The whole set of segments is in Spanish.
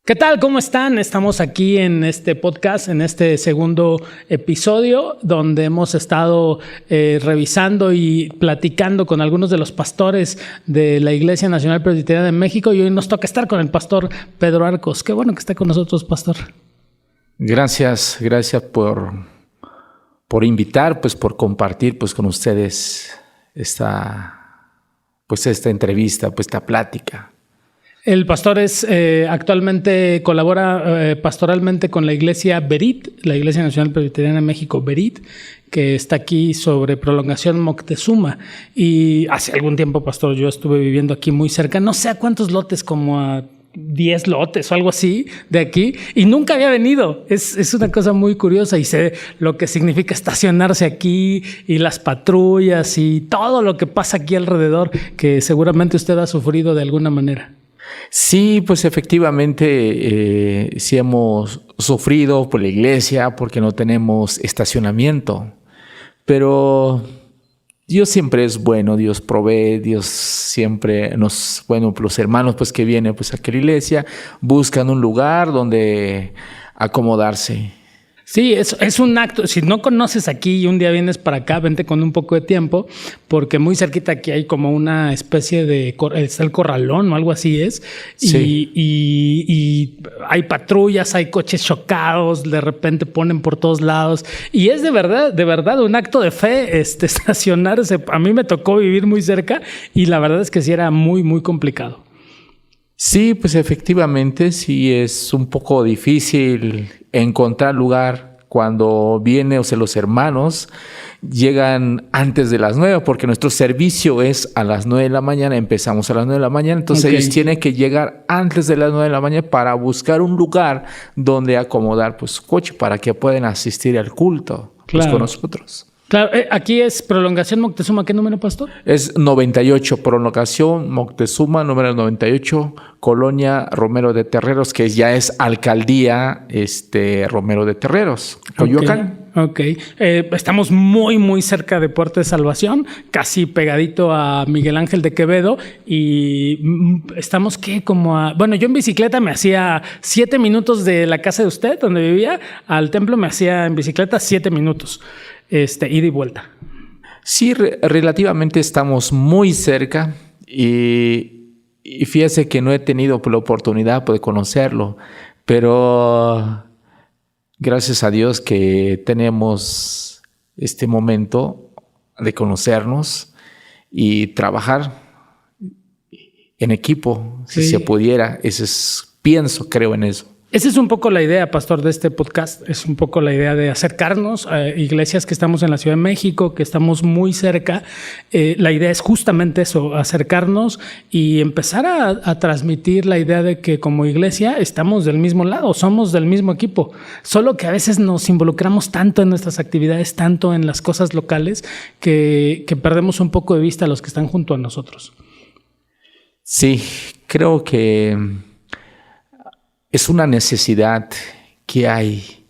¿Qué tal? ¿Cómo están? Estamos aquí en este podcast, en este segundo episodio, donde hemos estado revisando y platicando con algunos de los pastores de la Iglesia Nacional Presbiteriana de México, y hoy nos toca estar con el pastor Pedro Arcos. Qué bueno que esté con nosotros, pastor. Gracias por invitar, por compartir con ustedes esta entrevista, esta plática. El pastor actualmente colabora pastoralmente con la Iglesia Berit, la Iglesia Nacional Presbiteriana de México Berit, que está aquí sobre Prolongación Moctezuma. Y hace algún tiempo, pastor, yo estuve viviendo aquí muy cerca, no sé a cuántos lotes, como a 10 lotes o algo así de aquí, y nunca había venido. Es una cosa muy curiosa, y sé lo que significa estacionarse aquí y las patrullas y todo lo que pasa aquí alrededor, que seguramente usted ha sufrido de alguna manera. Sí, efectivamente, sí hemos sufrido por la iglesia porque no tenemos estacionamiento, pero Dios siempre es bueno, Dios provee, Dios siempre los hermanos que vienen a la iglesia buscan un lugar donde acomodarse. Sí, es un acto. Si no conoces aquí y un día vienes para acá, vente con un poco de tiempo, porque muy cerquita aquí hay como una especie de... está el corralón o algo así es. Sí. Y hay patrullas, hay coches chocados, de repente ponen por todos lados. Y es de verdad un acto de fe estacionarse. A mí me tocó vivir muy cerca y la verdad es que sí era muy, muy complicado. Sí, efectivamente, sí es un poco difícil encontrar lugar cuando vienen, los hermanos llegan antes de las 9, porque nuestro servicio es a las 9 de la mañana, empezamos a las 9 de la mañana, entonces ellos tienen que llegar antes de las 9 de la mañana para buscar un lugar donde acomodar coche para que puedan asistir al culto con nosotros. Claro, aquí es Prolongación Moctezuma. ¿Qué número, pastor? Es 98, Prolongación Moctezuma, número 98, Colonia Romero de Terreros, que ya es Alcaldía Romero de Terreros, Coyoacán. Okay. Estamos muy, muy cerca de Puerta de Salvación, casi pegadito a Miguel Ángel de Quevedo, y estamos bueno, yo en bicicleta me hacía 7 minutos de la casa de usted, donde vivía, al templo me hacía en bicicleta 7 minutos. Ida y vuelta. Sí, relativamente estamos muy cerca y fíjese que no he tenido la oportunidad de conocerlo, pero gracias a Dios que tenemos este momento de conocernos y trabajar en equipo, si se pudiera. Creo en eso. Esa es un poco la idea, pastor, de este podcast. Es un poco la idea de acercarnos a iglesias que estamos en la Ciudad de México, que estamos muy cerca. La idea es justamente eso, acercarnos y empezar a transmitir la idea de que como iglesia estamos del mismo lado, somos del mismo equipo. Solo que a veces nos involucramos tanto en nuestras actividades, tanto en las cosas locales, que perdemos un poco de vista a los que están junto a nosotros. Sí, creo que es una necesidad que hay,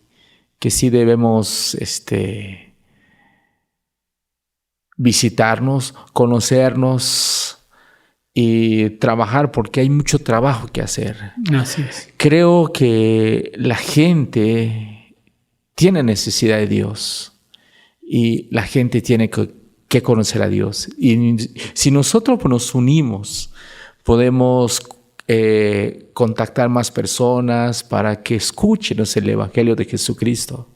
que sí debemos visitarnos, conocernos y trabajar, porque hay mucho trabajo que hacer. Así es. Creo que la gente tiene necesidad de Dios y la gente tiene que conocer a Dios. Y si nosotros nos unimos, podemos contactar más personas para que escuchen el Evangelio de Jesucristo.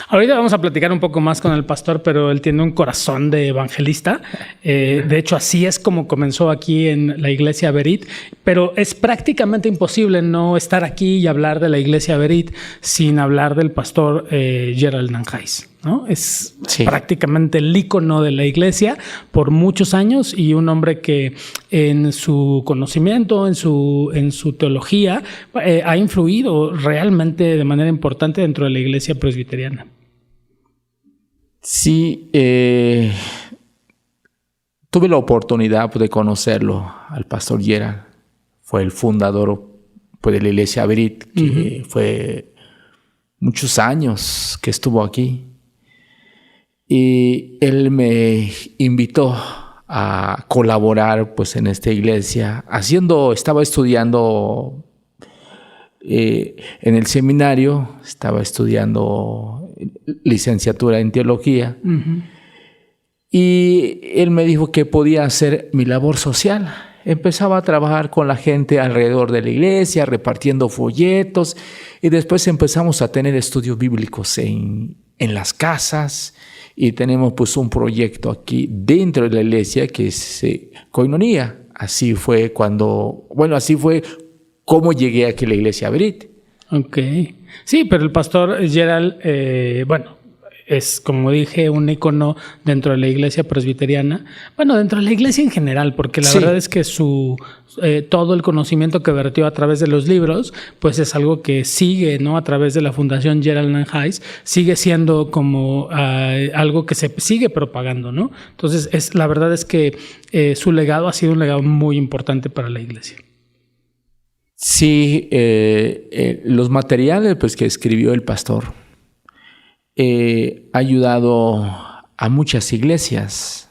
Ahorita vamos a platicar un poco más con el pastor, pero él tiene un corazón de evangelista. De hecho, así es como comenzó aquí en la Iglesia Berit, pero es prácticamente imposible no estar aquí y hablar de la Iglesia Berit sin hablar del pastor Gerald Nanjais, ¿no? Es prácticamente el ícono de la iglesia por muchos años, y un hombre que en su conocimiento, en su teología, ha influido realmente de manera importante dentro de la iglesia presbiteriana. Sí, tuve la oportunidad de conocerlo al pastor Gerald. Fue el fundador de la Iglesia Berit, que fue muchos años que estuvo aquí. Y él me invitó a colaborar en esta iglesia. Estaba estudiando en el seminario, estaba estudiando licenciatura en teología, y él me dijo que podía hacer mi labor social. Empezaba a trabajar con la gente alrededor de la iglesia, repartiendo folletos, y después empezamos a tener estudios bíblicos en las casas, y tenemos pues un proyecto aquí dentro de la iglesia que es Koinonia. Así fue como llegué aquí a la iglesia Berit. Ok. Sí, pero el pastor Gerald, es, como dije, un ícono dentro de la iglesia presbiteriana. Bueno, dentro de la iglesia en general, porque la verdad es que todo el conocimiento que vertió a través de los libros, pues es algo que sigue, ¿no? A través de la Fundación Gerald Nanhais, sigue siendo como algo que se sigue propagando, ¿no? Entonces, la verdad es que su legado ha sido un legado muy importante para la iglesia. Sí, los materiales pues, que escribió el pastor ha ayudado a muchas iglesias,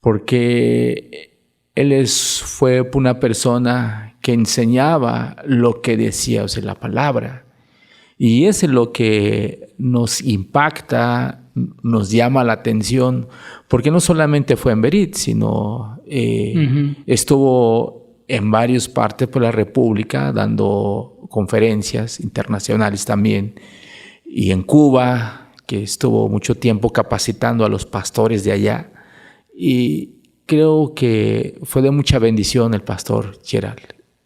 porque él fue una persona que enseñaba lo que decía, o sea, la palabra. Y eso es lo que nos impacta, nos llama la atención, porque no solamente fue en Berit, sino estuvo en varias partes por la República dando conferencias internacionales también. Y en Cuba, que estuvo mucho tiempo capacitando a los pastores de allá. Y creo que fue de mucha bendición el pastor Gerald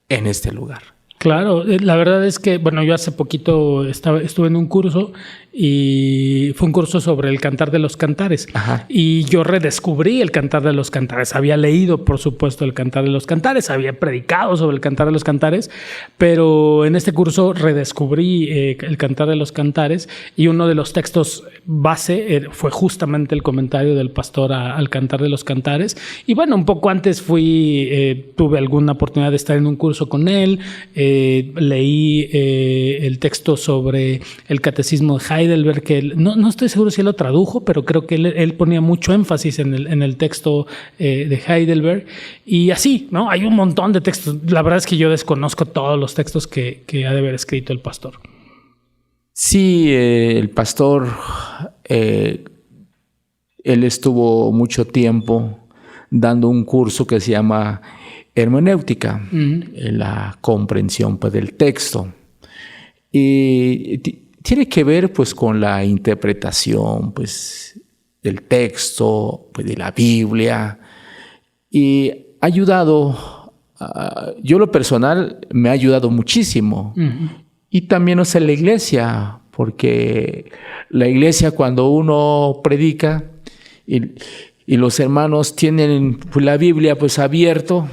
en este lugar. Claro, la verdad es que, yo hace poquito estuve en un curso y fue un curso sobre el Cantar de los Cantares. Ajá. Y yo redescubrí el Cantar de los Cantares. Había leído, por supuesto, el Cantar de los Cantares, había predicado sobre el Cantar de los Cantares, pero en este curso redescubrí el Cantar de los Cantares, y uno de los textos base fue justamente el comentario del pastor al Cantar de los Cantares. Y un poco antes tuve alguna oportunidad de estar en un curso con él. Leí el texto sobre el catecismo de Heidelberg, que no estoy seguro si él lo tradujo, pero creo que él ponía mucho énfasis en el texto de Heidelberg. Y así, ¿no? Hay un montón de textos. La verdad es que yo desconozco todos los textos que ha de haber escrito el pastor. Sí, el pastor, él estuvo mucho tiempo dando un curso que se llama hermenéutica, la comprensión pues, del texto. Y tiene que ver pues, con la interpretación pues, del texto, pues, de la Biblia. Y ha ayudado, yo lo personal me ha ayudado muchísimo. Y también la iglesia, porque la iglesia cuando uno predica y los hermanos tienen pues, la Biblia pues abierto,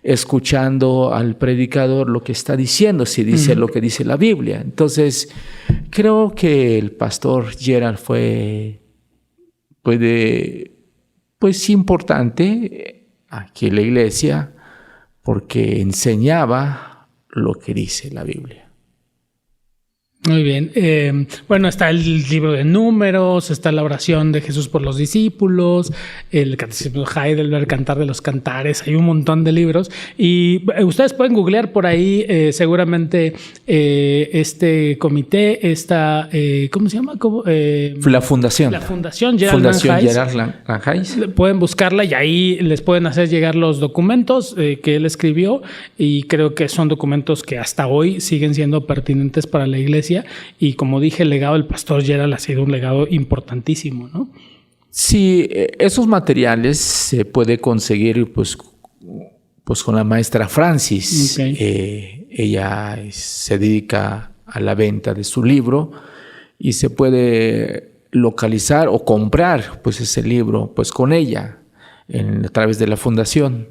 escuchando al predicador lo que está diciendo, si dice lo que dice la Biblia. Entonces, creo que el pastor Gerald fue importante aquí en la iglesia porque enseñaba lo que dice la Biblia. Muy bien. Está el libro de Números, está la oración de Jesús por los discípulos, el catecismo de Heidelberg, Cantar de los Cantares, hay un montón de libros. Y ustedes pueden googlear por ahí, seguramente este comité, ¿cómo se llama? La Fundación. La Fundación Gerald Nanhais. Pueden buscarla y ahí les pueden hacer llegar los documentos que él escribió, y creo que son documentos que hasta hoy siguen siendo pertinentes para la iglesia. Y como dije, el legado del pastor Gerald ha sido un legado importantísimo, ¿no? Sí, esos materiales se puede conseguir pues con la maestra Francis. Okay. Ella se dedica a la venta de su libro y se puede localizar o comprar pues ese libro pues con ella a través de la fundación.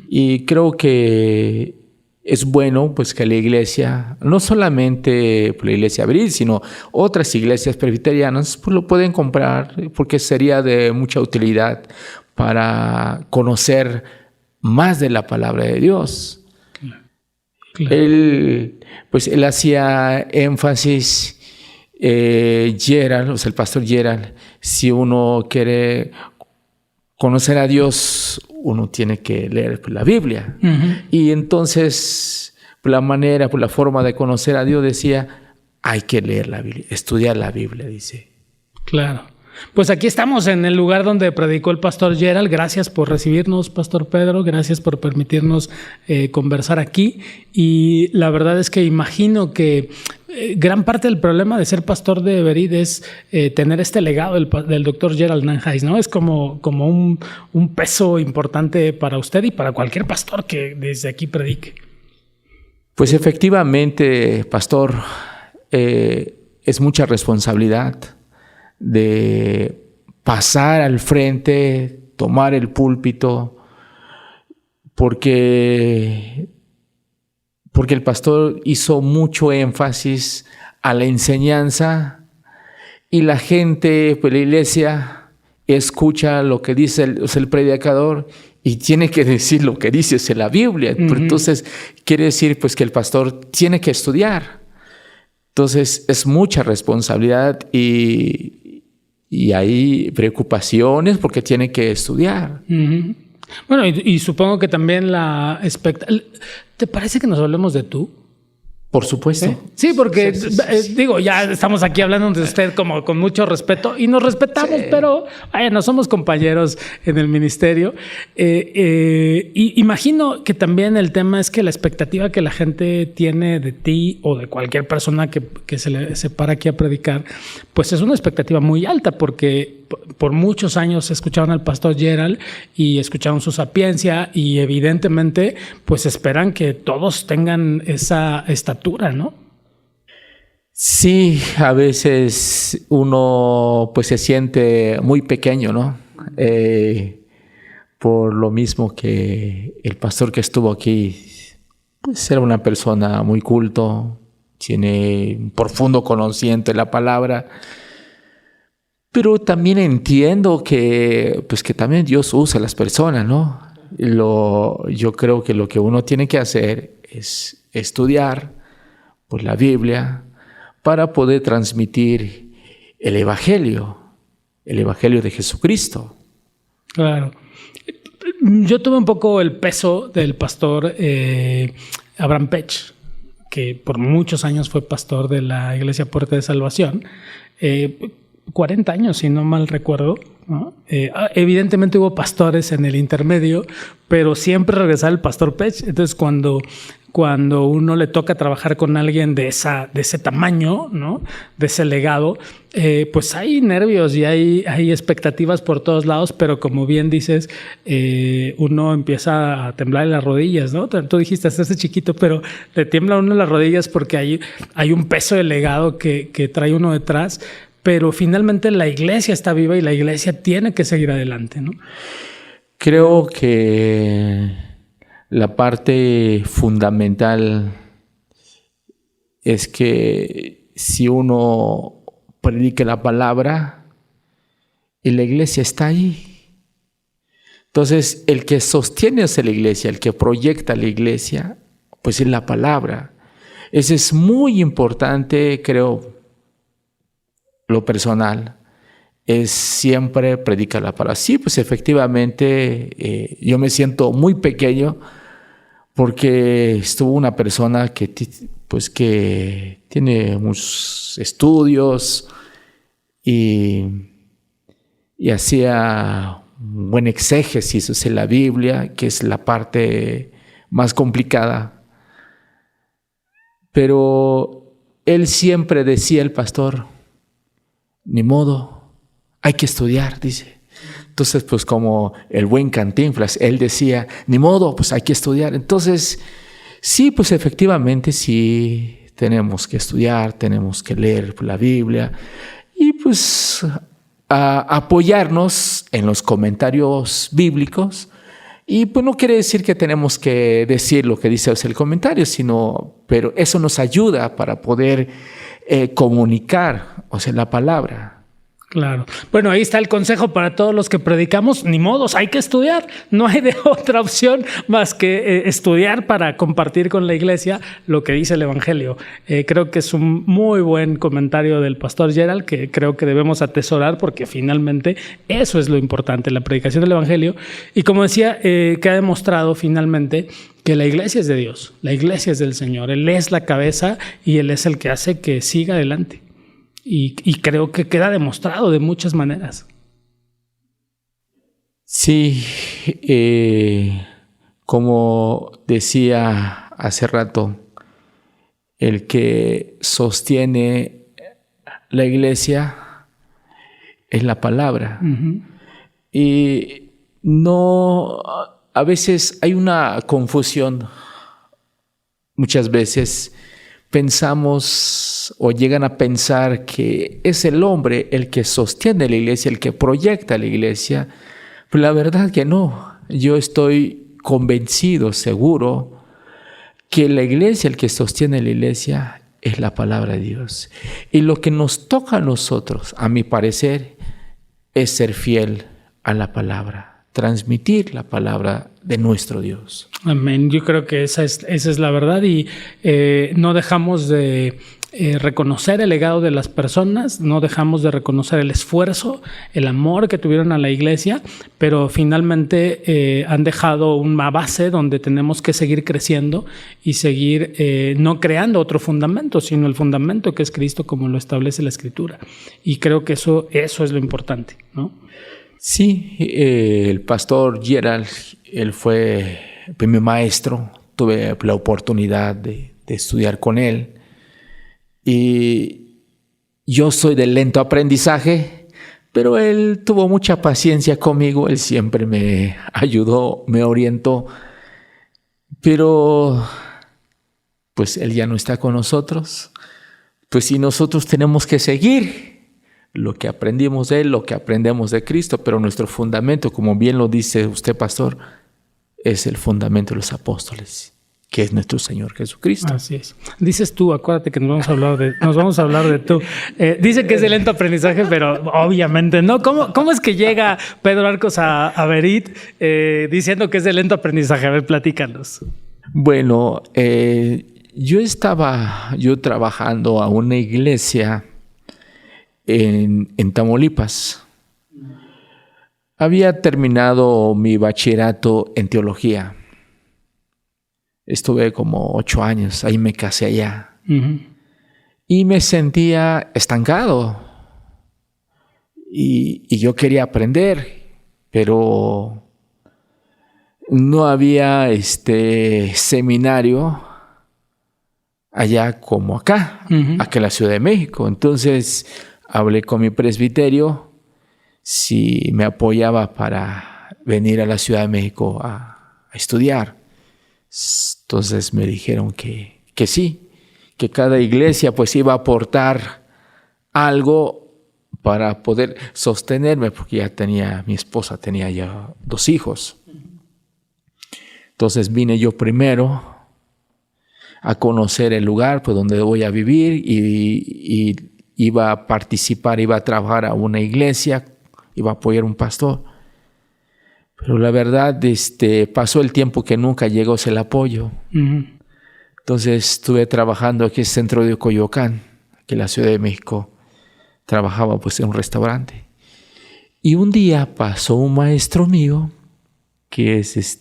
Y creo que es bueno pues que la iglesia, no solamente la iglesia Berit, sino otras iglesias presbiterianas, pues lo pueden comprar porque sería de mucha utilidad para conocer más de la palabra de Dios. Claro. Él hacía énfasis, Gerald, el pastor Gerald, si uno quiere conocer a Dios, uno tiene que leer la Biblia. Y entonces, por la manera, por la forma de conocer a Dios, decía, hay que leer la Biblia, estudiar la Biblia, dice. Claro. Pues aquí estamos en el lugar donde predicó el pastor Gerald. Gracias por recibirnos, pastor Pedro. Gracias por permitirnos conversar aquí. Y la verdad es que imagino que gran parte del problema de ser pastor de Berit es tener este legado del doctor Gerald Nanhais, ¿no? Es como un peso importante para usted y para cualquier pastor que desde aquí predique. Pues efectivamente, pastor, es mucha responsabilidad de pasar al frente, tomar el púlpito, porque el pastor hizo mucho énfasis a la enseñanza y la gente, pues la iglesia, escucha lo que dice el predicador y tiene que decir lo que dice la Biblia. Uh-huh. Entonces, quiere decir pues que el pastor tiene que estudiar. Entonces, es mucha responsabilidad y hay preocupaciones porque tiene que estudiar. Uh-huh. Bueno, y supongo que también ¿te parece que nos hablemos de tú? Por supuesto. Sí, porque digo, ya estamos aquí hablando de usted como con mucho respeto y nos respetamos, pero no somos compañeros en el ministerio. Y imagino que también el tema es que la expectativa que la gente tiene de ti o de cualquier persona que se para aquí a predicar, pues es una expectativa muy alta porque por muchos años escucharon al pastor Gerald y escucharon su sapiencia y evidentemente pues esperan que todos tengan esa estatura, ¿no? Sí, a veces uno pues se siente muy pequeño, ¿no? Por lo mismo que el pastor que estuvo aquí pues era una persona muy culto, tiene un profundo conocimiento de la palabra. Pero también entiendo que también Dios usa a las personas, ¿no? Yo creo que lo que uno tiene que hacer es estudiar pues, la Biblia para poder transmitir el Evangelio de Jesucristo. Claro. Yo tuve un poco el peso del pastor Abraham Pech, que por muchos años fue pastor de la Iglesia Puerta de Salvación. 40 años, si no mal recuerdo, ¿no? Evidentemente hubo pastores en el intermedio, pero siempre regresaba el pastor Pech. Entonces, cuando uno le toca trabajar con alguien de ese tamaño, ¿no? De ese legado, pues hay nervios y hay expectativas por todos lados, pero como bien dices, uno empieza a temblar en las rodillas, ¿no? Tú dijiste, hasta ese chiquito, pero le tiembla uno en las rodillas porque hay un peso de legado que trae uno detrás. Pero finalmente la iglesia está viva y la iglesia tiene que seguir adelante, ¿no? Creo que la parte fundamental es que si uno predica la palabra y la iglesia está ahí, entonces el que sostiene a la iglesia, el que proyecta la iglesia, pues es la palabra. Eso es muy importante, creo. Lo personal es siempre predicar la palabra. Sí, pues efectivamente yo me siento muy pequeño porque estuvo una persona que tiene muchos estudios y hacía un buen exégesis en la Biblia, que es la parte más complicada. Pero él siempre decía, el pastor, ni modo, hay que estudiar, dice. Entonces, pues como el buen Cantinflas, él decía, ni modo, pues hay que estudiar. Entonces, sí, pues efectivamente sí tenemos que estudiar, tenemos que leer la Biblia y pues apoyarnos en los comentarios bíblicos. Y pues no quiere decir que tenemos que decir lo que dice el comentario, pero eso nos ayuda para poder comunicar, la palabra. Claro. Bueno, ahí está el consejo para todos los que predicamos. Ni modos, hay que estudiar. No hay de otra opción más que estudiar para compartir con la iglesia lo que dice el Evangelio. Creo que es un muy buen comentario del pastor Gerald que creo que debemos atesorar porque finalmente eso es lo importante, la predicación del Evangelio. Y como decía, que ha demostrado finalmente que la iglesia es de Dios, la iglesia es del Señor, Él es la cabeza y Él es el que hace que siga adelante. Y creo que queda demostrado de muchas maneras. Sí, como decía hace rato, el que sostiene la iglesia es la palabra. Uh-huh. Y no, a veces hay una confusión. Muchas veces pensamos o llegan a pensar que es el hombre el que sostiene la iglesia, el que proyecta la iglesia. Pero la verdad que no. Yo estoy convencido, seguro, que la iglesia, el que sostiene la iglesia, es la palabra de Dios. Y lo que nos toca a nosotros, a mi parecer, es ser fiel a la palabra, transmitir la palabra de nuestro Dios. Amén. Yo creo que esa es la verdad y no dejamos de reconocer el legado de las personas, no dejamos de reconocer el esfuerzo, el amor que tuvieron a la iglesia, pero finalmente han dejado una base donde tenemos que seguir creciendo y seguir no creando otro fundamento, sino el fundamento que es Cristo como lo establece la Escritura. Y creo que eso es lo importante, ¿no? Sí, el pastor Gerald, él fue mi maestro, tuve la oportunidad de estudiar con él. Y yo soy de lento aprendizaje, pero él tuvo mucha paciencia conmigo, él siempre me ayudó, me orientó, pero pues él ya no está con nosotros, pues si nosotros tenemos que seguir lo que aprendimos de él, lo que aprendemos de Cristo, pero nuestro fundamento, como bien lo dice usted, pastor, es el fundamento de los apóstoles, que es nuestro Señor Jesucristo. Así es. Dices tú, acuérdate que nos vamos a hablar de tú. Dice que es de lento aprendizaje, pero obviamente no. ¿Cómo es que llega Pedro Arcos a Berit diciendo que es de lento aprendizaje? A ver, platícanos. Bueno, yo estaba trabajando a una iglesia en Tamaulipas. Había terminado mi bachillerato en teología. Estuve como 8 años, ahí me casé allá. Uh-huh. Y me sentía estancado. Y yo quería aprender, pero no había seminario allá como acá, uh-huh, acá en la Ciudad de México. Entonces hablé con mi presbiterio si me apoyaba para venir a la Ciudad de México a estudiar. Entonces me dijeron que sí, que cada iglesia pues iba a aportar algo para poder sostenerme, porque mi esposa tenía ya 2 hijos. Entonces vine yo primero a conocer el lugar pues, donde voy a vivir y iba a participar, iba a trabajar a una iglesia, iba a apoyar a un pastor. Pero la verdad, pasó el tiempo que nunca llegó el apoyo. Uh-huh. Entonces estuve trabajando aquí en el centro de Coyoacán, aquí en la Ciudad de México. Trabajaba pues en un restaurante. Y un día pasó un maestro mío, que es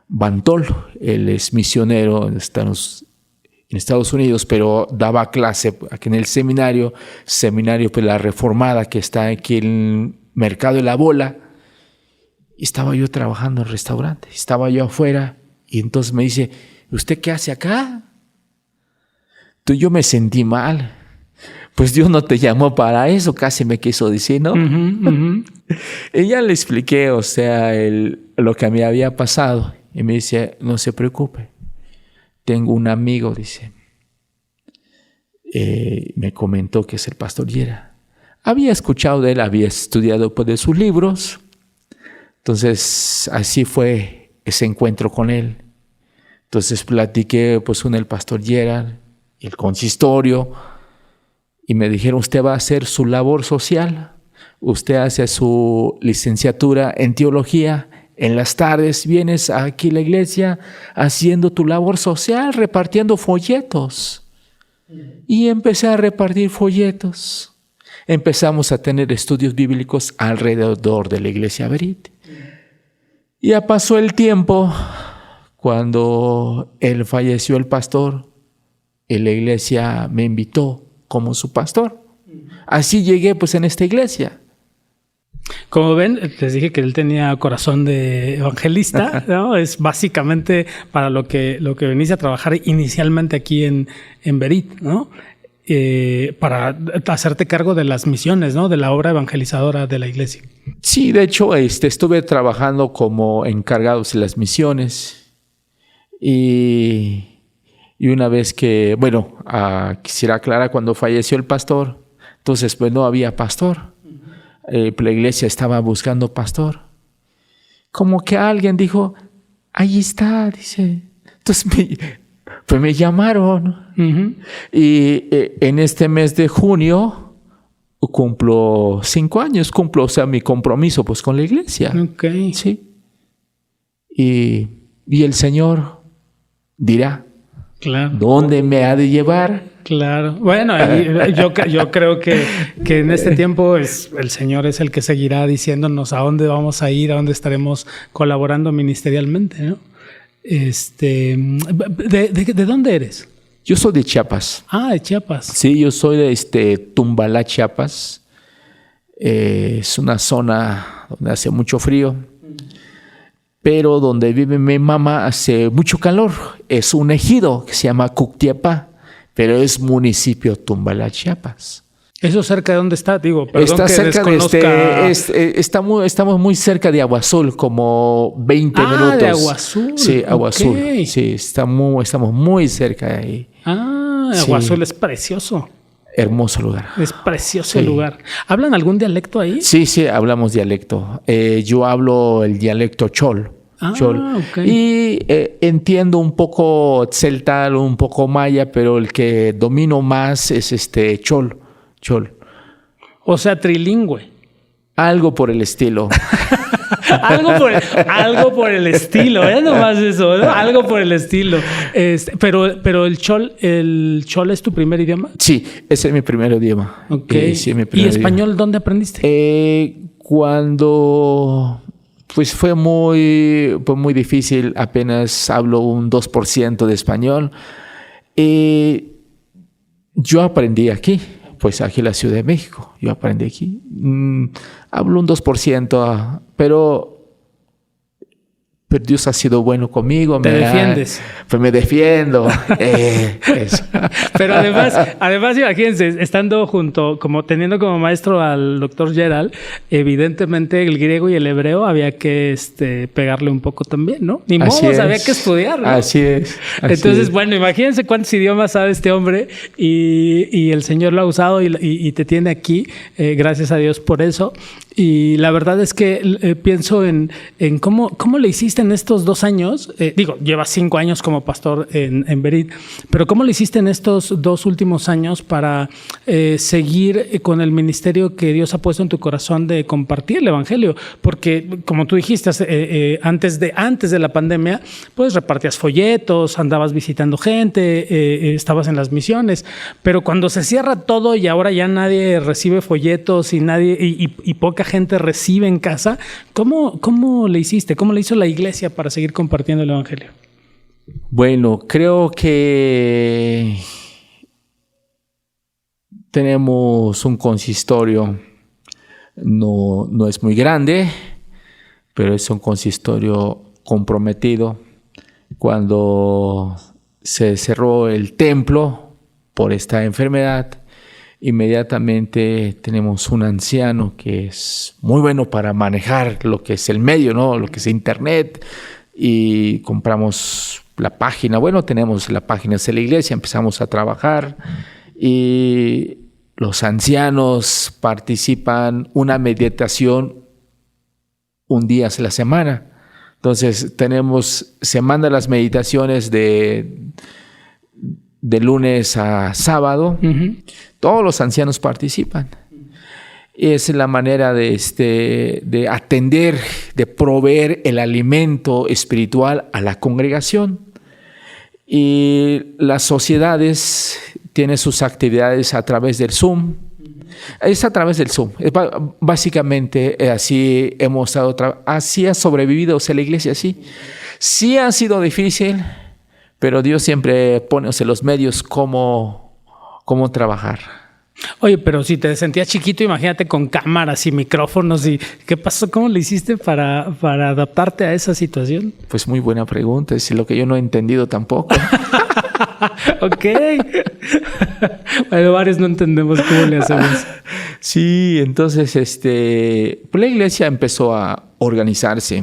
Bantol. Él es misionero en Estados Unidos, pero daba clase aquí en el seminario pues la Reformada, que está aquí en el Mercado de la Bola. Y estaba yo trabajando en el restaurante, estaba yo afuera y entonces me dice, ¿usted qué hace acá? Entonces yo me sentí mal. Pues Dios no te llamó para eso, casi me quiso decir, ¿no? Uh-huh, uh-huh. Y ya le expliqué, lo que me había pasado. Y me dice, no se preocupe, tengo un amigo, dice. Me comentó que es el pastor Yera. Había escuchado de él, había estudiado pues, de sus libros. Entonces, así fue ese encuentro con él. Entonces, platiqué pues con el pastor Gerald y el consistorio y me dijeron, usted va a hacer su labor social, usted hace su licenciatura en teología, en las tardes vienes aquí a la iglesia haciendo tu labor social, repartiendo folletos. Y empecé a repartir folletos. Empezamos a tener estudios bíblicos alrededor de la iglesia Berit. Ya pasó el tiempo, cuando él falleció, el pastor, la iglesia me invitó como su pastor. Así llegué pues en esta iglesia. Como ven, les dije que él tenía corazón de evangelista, ¿no? Es básicamente para lo que venís a trabajar inicialmente aquí en Berit, ¿no? Para hacerte cargo de las misiones, ¿no? De la obra evangelizadora de la iglesia. Sí, de hecho, estuve trabajando como encargado de las misiones y una vez que, bueno, quisiera aclarar, cuando falleció el pastor, entonces pues no había pastor. La iglesia estaba buscando pastor. Como que alguien dijo, ahí está, dice. Entonces me llamaron. Uh-huh. Y en este mes de junio cumplo 5 años, o sea, mi compromiso pues con la iglesia. Okay. Sí. Y el Señor dirá, claro, ¿dónde me ha de llevar? Claro. Bueno, yo creo que en este tiempo el Señor es el que seguirá diciéndonos a dónde vamos a ir, a dónde estaremos colaborando ministerialmente, ¿no? ¿De dónde eres? Yo soy de Chiapas. Ah, de Chiapas. Sí, yo soy de Tumbalá, Chiapas. Es una zona donde hace mucho frío, pero donde vive mi mamá hace mucho calor. Es un ejido que se llama Cuctiapá, pero es municipio Tumbalá, Chiapas. ¿Eso cerca de dónde está? Digo, perdón está que cerca desconozca. Estamos muy cerca de Agua Azul, como 20 minutos. De Agua Azul. Sí, Agua Azul. Okay. Sí, estamos muy cerca de ahí. Agua Azul es precioso. Hermoso lugar. Es precioso el lugar. ¿Hablan algún dialecto ahí? Sí, hablamos dialecto. Yo hablo el dialecto chol. Okay. Y entiendo un poco tzeltal, un poco maya, pero el que domino más es chol. O sea, trilingüe. Algo por el estilo. algo por el estilo, nomás eso, ¿no? Algo por el estilo. Pero el chol es tu primer idioma. Sí, ese es mi primer idioma. Okay. Sí, mi primer ¿Y español idioma. dónde aprendiste? Cuando pues fue muy difícil, apenas hablo un 2% de español. Yo aprendí aquí. Pues aquí en la Ciudad de México, yo aprendí aquí. Hablo un 2%, pero Dios ha sido bueno conmigo. ¿Te defiendes? Pues me defiendo. Eso. Pero además, imagínense, estando teniendo como maestro al doctor Gerald, evidentemente el griego y el hebreo había que pegarle un poco también, ¿no? Ni modo, había que estudiar, ¿no? Así es. Entonces, bueno, imagínense cuántos idiomas sabe este hombre y el Señor lo ha usado y te tiene aquí, gracias a Dios por eso. Y la verdad es que pienso en cómo le hiciste en estos 2 años. Llevas 5 años como pastor en Berit, pero ¿cómo le hiciste en estos 2 últimos años para seguir con el ministerio que Dios ha puesto en tu corazón de compartir el evangelio? Porque, como tú dijiste, antes de la pandemia, pues repartías folletos, andabas visitando gente, estabas en las misiones, pero cuando se cierra todo y ahora ya nadie recibe folletos y poca gente recibe en casa, ¿cómo le hiciste? ¿Cómo le hizo la iglesia para seguir compartiendo el evangelio? Bueno, creo que tenemos un consistorio, no es muy grande, pero es un consistorio comprometido. Cuando se cerró el templo por esta enfermedad, inmediatamente tenemos un anciano que es muy bueno para manejar lo que es el medio, ¿no? Lo que es internet, y compramos la página. Bueno, tenemos la página de la iglesia, empezamos a trabajar y los ancianos participan una meditación un día a la semana. Entonces se mandan las meditaciones de lunes a sábado. Uh-huh. Todos los ancianos participan. Es la manera de atender, de proveer el alimento espiritual a la congregación. Y las sociedades tienen sus actividades a través del Zoom. Es a través del Zoom. Básicamente así hemos estado así ha sobrevivido la iglesia así. Sí ha sido difícil, pero Dios siempre pone, o sea, los medios cómo trabajar. Oye, pero si te sentías chiquito, imagínate con cámaras y micrófonos. ¿Y qué pasó? ¿Cómo le hiciste para adaptarte a esa situación? Pues muy buena pregunta, es lo que yo no he entendido tampoco. Ok. Bueno, varios no entendemos cómo le hacemos. Sí, entonces pues la iglesia empezó a organizarse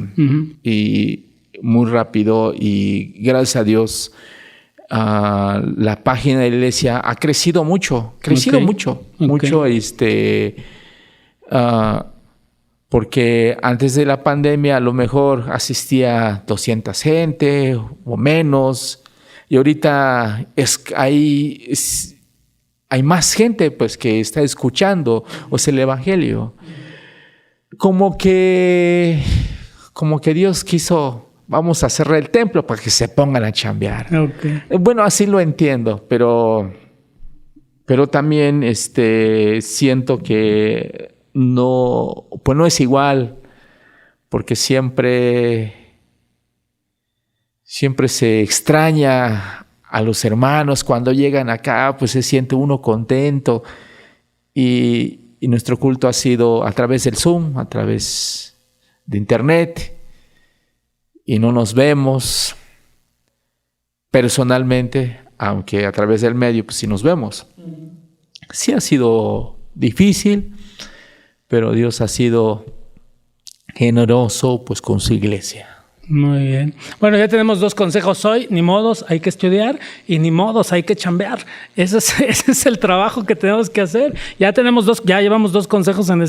y muy rápido, y gracias a Dios la página de la iglesia ha crecido mucho, mucho, porque antes de la pandemia a lo mejor asistía 200 gente o menos, y ahorita hay más gente pues que está escuchando el evangelio. Como que Dios quiso, vamos a cerrar el templo para que se pongan a chambear. Okay. Bueno, así lo entiendo, pero también siento que no es igual, porque siempre se extraña a los hermanos cuando llegan acá, pues se siente uno contento, y nuestro culto ha sido a través del Zoom, a través de internet, y no nos vemos personalmente, aunque a través del medio pues sí nos vemos. Sí ha sido difícil, pero Dios ha sido generoso pues con su iglesia. Muy bien. Bueno, ya tenemos 2 consejos hoy. Ni modos, hay que estudiar, y ni modos, hay que chambear. Ese es el trabajo que tenemos que hacer. Ya llevamos 2 consejos en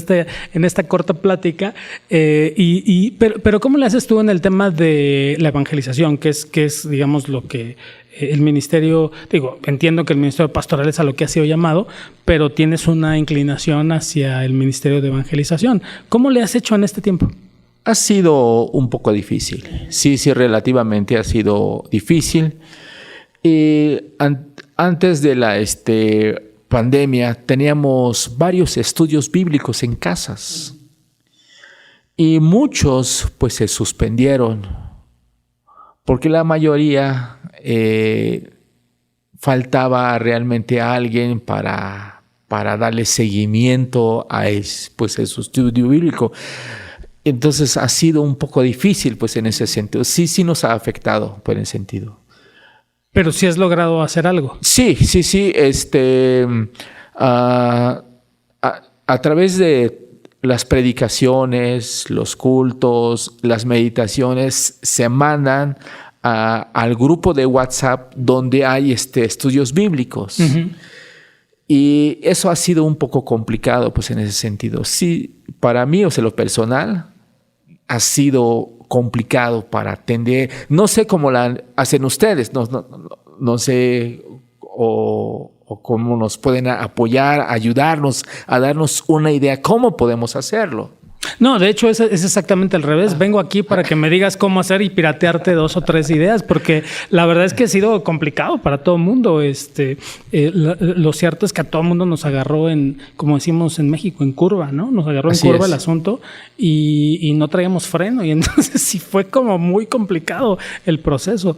esta corta plática. Pero ¿cómo le haces tú en el tema de la evangelización? Que es digamos, lo que el ministerio, entiendo que el ministerio pastoral es a lo que ha sido llamado, pero tienes una inclinación hacia el ministerio de evangelización. ¿Cómo le has hecho en este tiempo? Ha sido un poco difícil. Sí, relativamente ha sido difícil. Antes de la pandemia teníamos varios estudios bíblicos en casas, y muchos pues se suspendieron porque la mayoría faltaba realmente a alguien para darle seguimiento a ese estudio bíblico. Entonces ha sido un poco difícil pues en ese sentido. Sí nos ha afectado por ese sentido. Pero sí has logrado hacer algo. Sí. A través de las predicaciones, los cultos, las meditaciones se mandan al grupo de WhatsApp donde hay estudios bíblicos. Uh-huh. Y eso ha sido un poco complicado pues en ese sentido. Sí, para mí, lo personal, ha sido complicado para atender. No sé cómo la hacen ustedes, no sé o cómo nos pueden apoyar, ayudarnos a darnos una idea cómo podemos hacerlo. No, de hecho es exactamente al revés. Vengo aquí para que me digas cómo hacer y piratearte 2 o 3 ideas, porque la verdad es que ha sido complicado para todo el mundo. Lo cierto es que a todo el mundo nos agarró como decimos en México, en curva, ¿no? Nos agarró en curva el asunto, y no traíamos freno, y entonces sí fue como muy complicado el proceso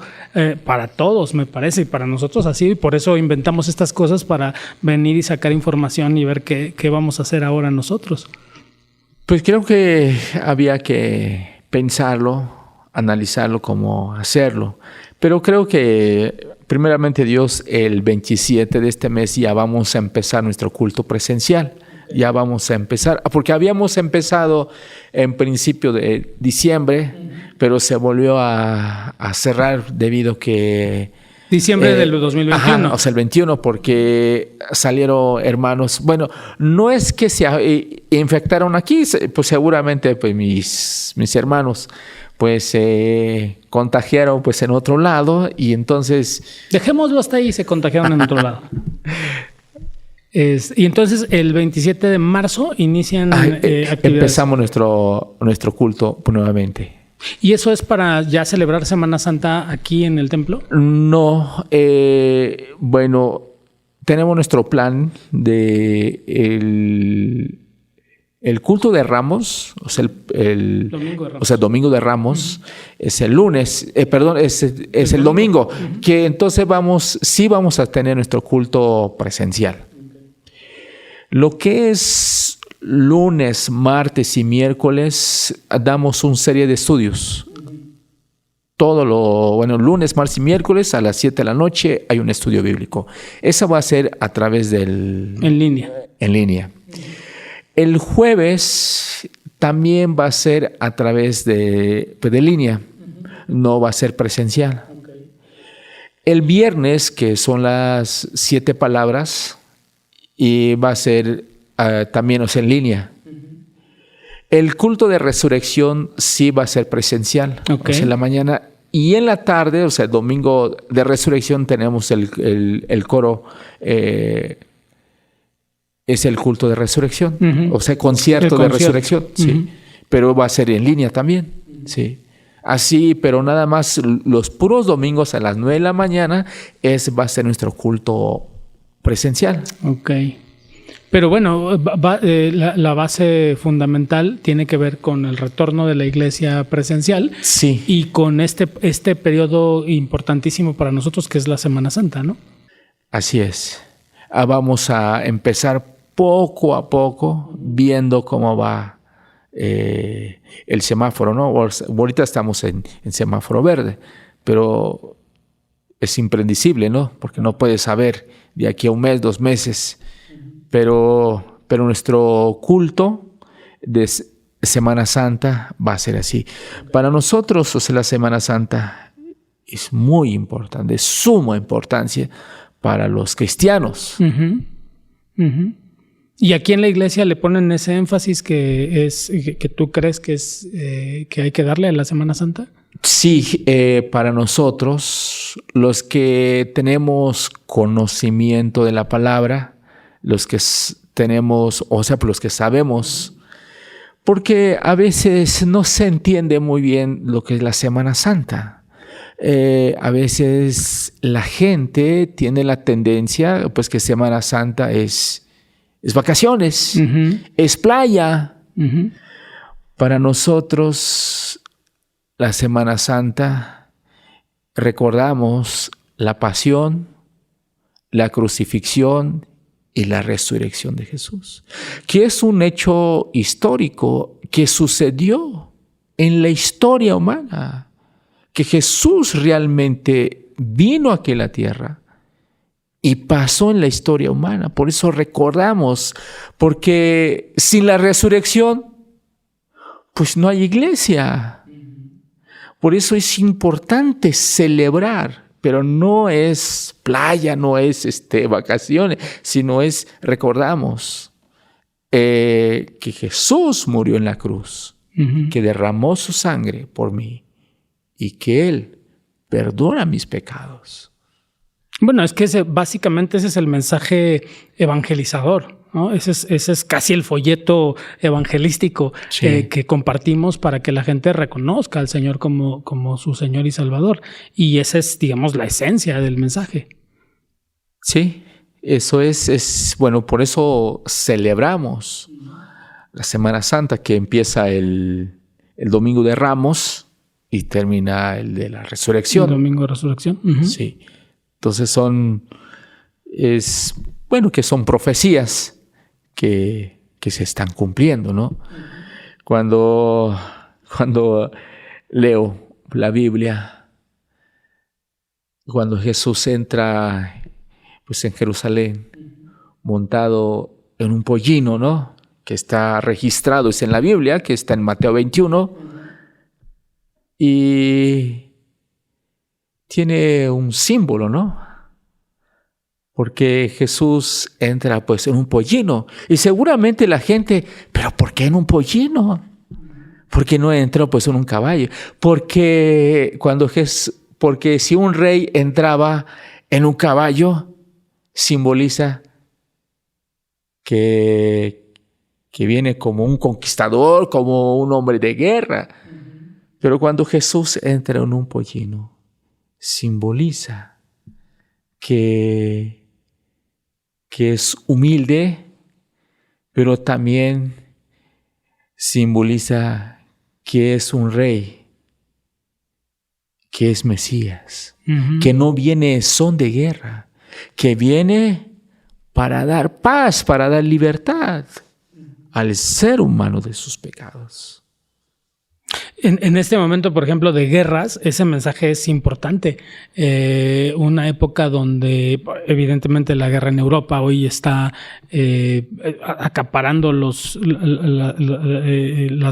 para todos, me parece, y para nosotros así, y por eso inventamos estas cosas para venir y sacar información y ver qué vamos a hacer ahora nosotros. Pues creo que había que pensarlo, analizarlo, cómo hacerlo. Pero creo que primeramente Dios, el 27 de este mes ya vamos a empezar nuestro culto presencial. Ya vamos a empezar, porque habíamos empezado en principio de diciembre, pero se volvió a cerrar debido a que... Diciembre del 2021. Ajá, el 21, porque salieron hermanos. Bueno, no es que se infectaron aquí, pues seguramente pues mis hermanos pues se contagiaron pues en otro lado, y entonces... Dejémoslo hasta ahí, se contagiaron en otro lado. Y entonces el 27 de marzo inician actividades. Empezamos nuestro culto nuevamente. ¿Y eso es para ya celebrar Semana Santa aquí en el templo? No, bueno, tenemos nuestro plan de El culto de Ramos, o sea, Domingo de Ramos. O sea, Domingo de Ramos, es el lunes, perdón, es el domingo, que entonces sí vamos a tener nuestro culto presencial. Lo que es lunes, martes y miércoles, damos una serie de estudios. Lunes, martes y miércoles a las 7 de la noche hay un estudio bíblico. Eso va a ser a través En línea. El jueves también va a ser a través de línea. No va a ser presencial. El viernes, que son las 7 palabras, y va a ser también en línea. El culto de resurrección sí va a ser presencial, en la mañana. Y en la tarde, el domingo de resurrección, tenemos el coro, es el culto de resurrección, concierto de resurrección, sí. Pero va a ser en línea también, sí. Así, pero nada más los puros domingos a las 9 de la mañana va a ser nuestro culto presencial. Ok. Pero bueno, la base fundamental tiene que ver con el retorno de la iglesia presencial. Sí. Y con este periodo importantísimo para nosotros que es la Semana Santa, ¿no? Así es. Vamos a empezar poco a poco viendo cómo va el semáforo, ¿no? Ahorita estamos en semáforo verde, pero es impredecible, ¿no? Porque no puedes saber de aquí a un mes, 2 meses. Pero nuestro culto de Semana Santa va a ser así. Para nosotros, la Semana Santa es muy importante, de suma importancia para los cristianos. Y aquí en la iglesia le ponen ese énfasis que tú crees que es que hay que darle a la Semana Santa. Sí, para nosotros, los que tenemos conocimiento de la palabra, los que tenemos, los que sabemos, porque a veces no se entiende muy bien lo que es la Semana Santa. A veces la gente tiene la tendencia, pues, que Semana Santa es vacaciones, es playa. Para nosotros, la Semana Santa, recordamos la pasión, la crucifixión y la resurrección de Jesús, que es un hecho histórico que sucedió en la historia humana, que Jesús realmente vino aquí a la tierra y pasó en la historia humana. Por eso recordamos, porque sin la resurrección, pues no hay iglesia. Por eso es importante celebrar, pero no es playa, no es vacaciones, sino recordamos que Jesús murió en la cruz, que derramó su sangre por mí y que Él perdona mis pecados. Bueno, es que básicamente ese es el mensaje evangelizador, ¿no? Ese es casi el folleto evangelístico que compartimos para que la gente reconozca al Señor como su Señor y Salvador. Y esa es, digamos, la esencia del mensaje. Sí, eso es bueno, por eso celebramos la Semana Santa, que empieza el Domingo de Ramos y termina el de la Resurrección. El Domingo de Resurrección. Sí. Entonces que son profecías que se están cumpliendo, ¿no? Cuando leo la Biblia, cuando Jesús entra, pues, en Jerusalén, montado en un pollino, ¿no? Que está registrado, es en la Biblia, que está en Mateo 21, y tiene un símbolo, ¿no? Porque Jesús entra, pues, en un pollino. Y seguramente la gente, ¿pero por qué en un pollino? ¿Por qué no entró, pues, en un caballo? Porque si un rey entraba en un caballo, simboliza que viene como un conquistador, como un hombre de guerra. Pero cuando Jesús entra en un pollino, simboliza que es humilde, pero también simboliza que es un rey, que es Mesías, que no viene son de guerra, que viene para dar paz, para dar libertad al ser humano de sus pecados. En este momento, por ejemplo, de guerras, ese mensaje es importante. Una época donde, evidentemente, la guerra en Europa hoy está acaparando las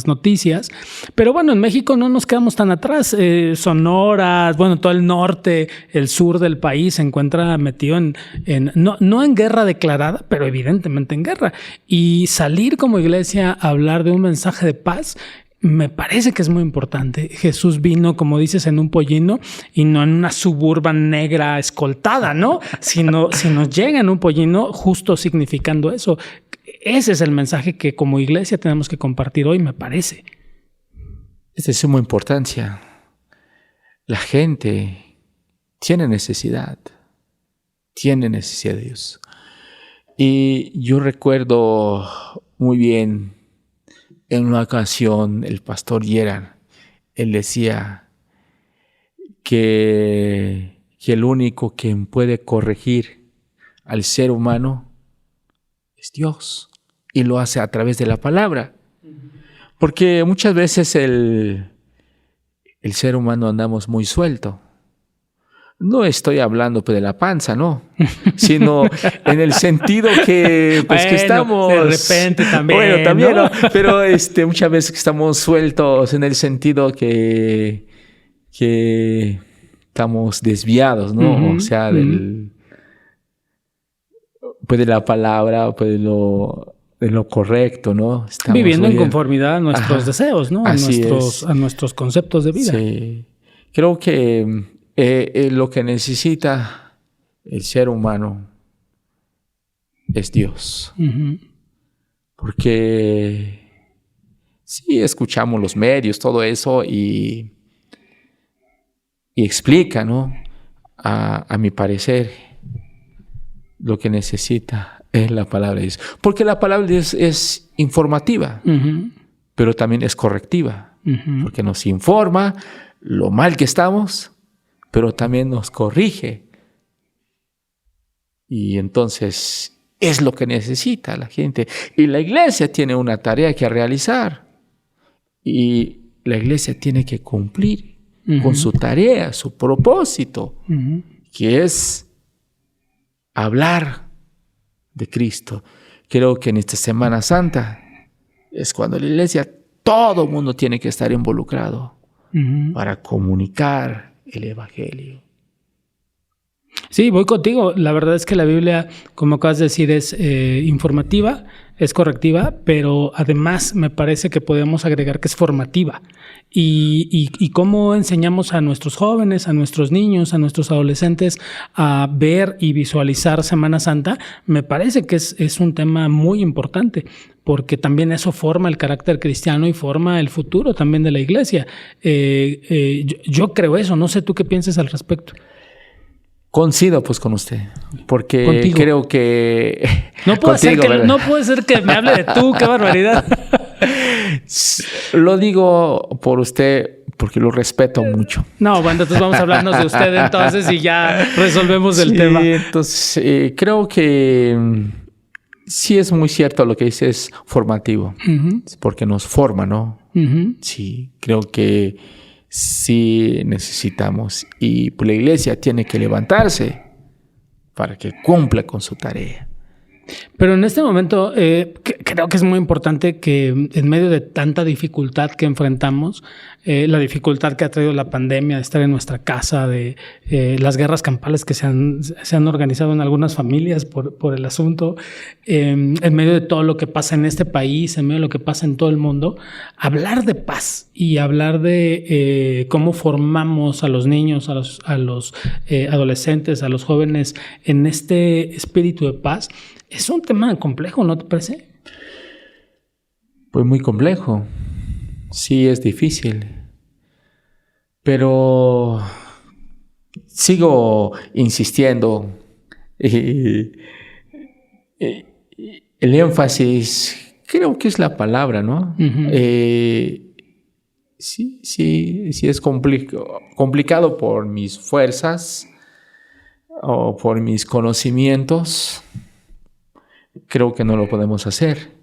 noticias. Pero bueno, en México no nos quedamos tan atrás. Sonora, bueno, todo el norte, el sur del país se encuentra metido no en guerra declarada, pero evidentemente en guerra. Y salir como iglesia a hablar de un mensaje de paz, me parece que es muy importante. Jesús vino, como dices, en un pollino y no en una suburban negra escoltada, ¿no? Sino llega en un pollino justo significando eso. Ese es el mensaje que como iglesia tenemos que compartir hoy, me parece. Es de suma importancia. La gente tiene necesidad de Dios. Y yo recuerdo muy bien, en una ocasión, el pastor Gerard, él decía que el único que puede corregir al ser humano es Dios, y lo hace a través de la palabra. Porque muchas veces el ser humano andamos muy suelto. No estoy hablando de la panza, no, sino en el sentido que, pues, que estamos... De repente también. Bueno, también, ¿no? Pero muchas veces que estamos sueltos en el sentido que estamos desviados, ¿no? O sea, de la palabra, pues de lo correcto, ¿no? Estamos viviendo en conformidad a nuestros deseos, ¿no? A nuestros conceptos de vida. Sí. Creo que lo que necesita el ser humano es Dios. Porque sí escuchamos los medios, todo eso, y explica, ¿no? A mi parecer, lo que necesita es la palabra de Dios. Porque la palabra de Dios es informativa, pero también es correctiva. Porque nos informa lo mal que estamos, pero también nos corrige. Y entonces es lo que necesita la gente. Y la iglesia tiene una tarea que realizar. Y la iglesia tiene que cumplir con su tarea, su propósito, que es hablar de Cristo. Creo que en esta Semana Santa es cuando la iglesia, todo el mundo tiene que estar involucrado para comunicar el Evangelio. Sí, voy contigo. La verdad es que la Biblia, como acabas de decir, es informativa, es correctiva, pero además me parece que podemos agregar que es formativa. Y cómo enseñamos a nuestros jóvenes, a nuestros niños, a nuestros adolescentes a ver y visualizar Semana Santa, me parece que es un tema muy importante, porque también eso forma el carácter cristiano y forma el futuro también de la iglesia. Yo creo eso, no sé tú qué piensas al respecto. Coincido pues con usted, porque Contigo. Creo que... No puede ser que me hable de tú, qué barbaridad. Lo digo por usted porque lo respeto mucho. No, bueno, entonces vamos a hablarnos de usted entonces y ya resolvemos el tema. Entonces creo que sí es muy cierto lo que dice, es formativo, porque nos forma, ¿no? Sí, creo que sí necesitamos, y la iglesia tiene que levantarse para que cumpla con su tarea. Pero en este momento creo que es muy importante que en medio de tanta dificultad que enfrentamos, la dificultad que ha traído la pandemia de estar en nuestra casa, de las guerras campales que se han organizado en algunas familias por el asunto, en medio de todo lo que pasa en este país, en medio de lo que pasa en todo el mundo, hablar de paz y hablar de cómo formamos a los niños, a los adolescentes, a los jóvenes en este espíritu de paz. Es un tema complejo, ¿no te parece? Pues muy complejo. Sí, es difícil. Pero sigo insistiendo. El énfasis Creo que es la palabra, ¿no? Sí es complicado por mis fuerzas o por mis conocimientos. Creo que no lo podemos hacer.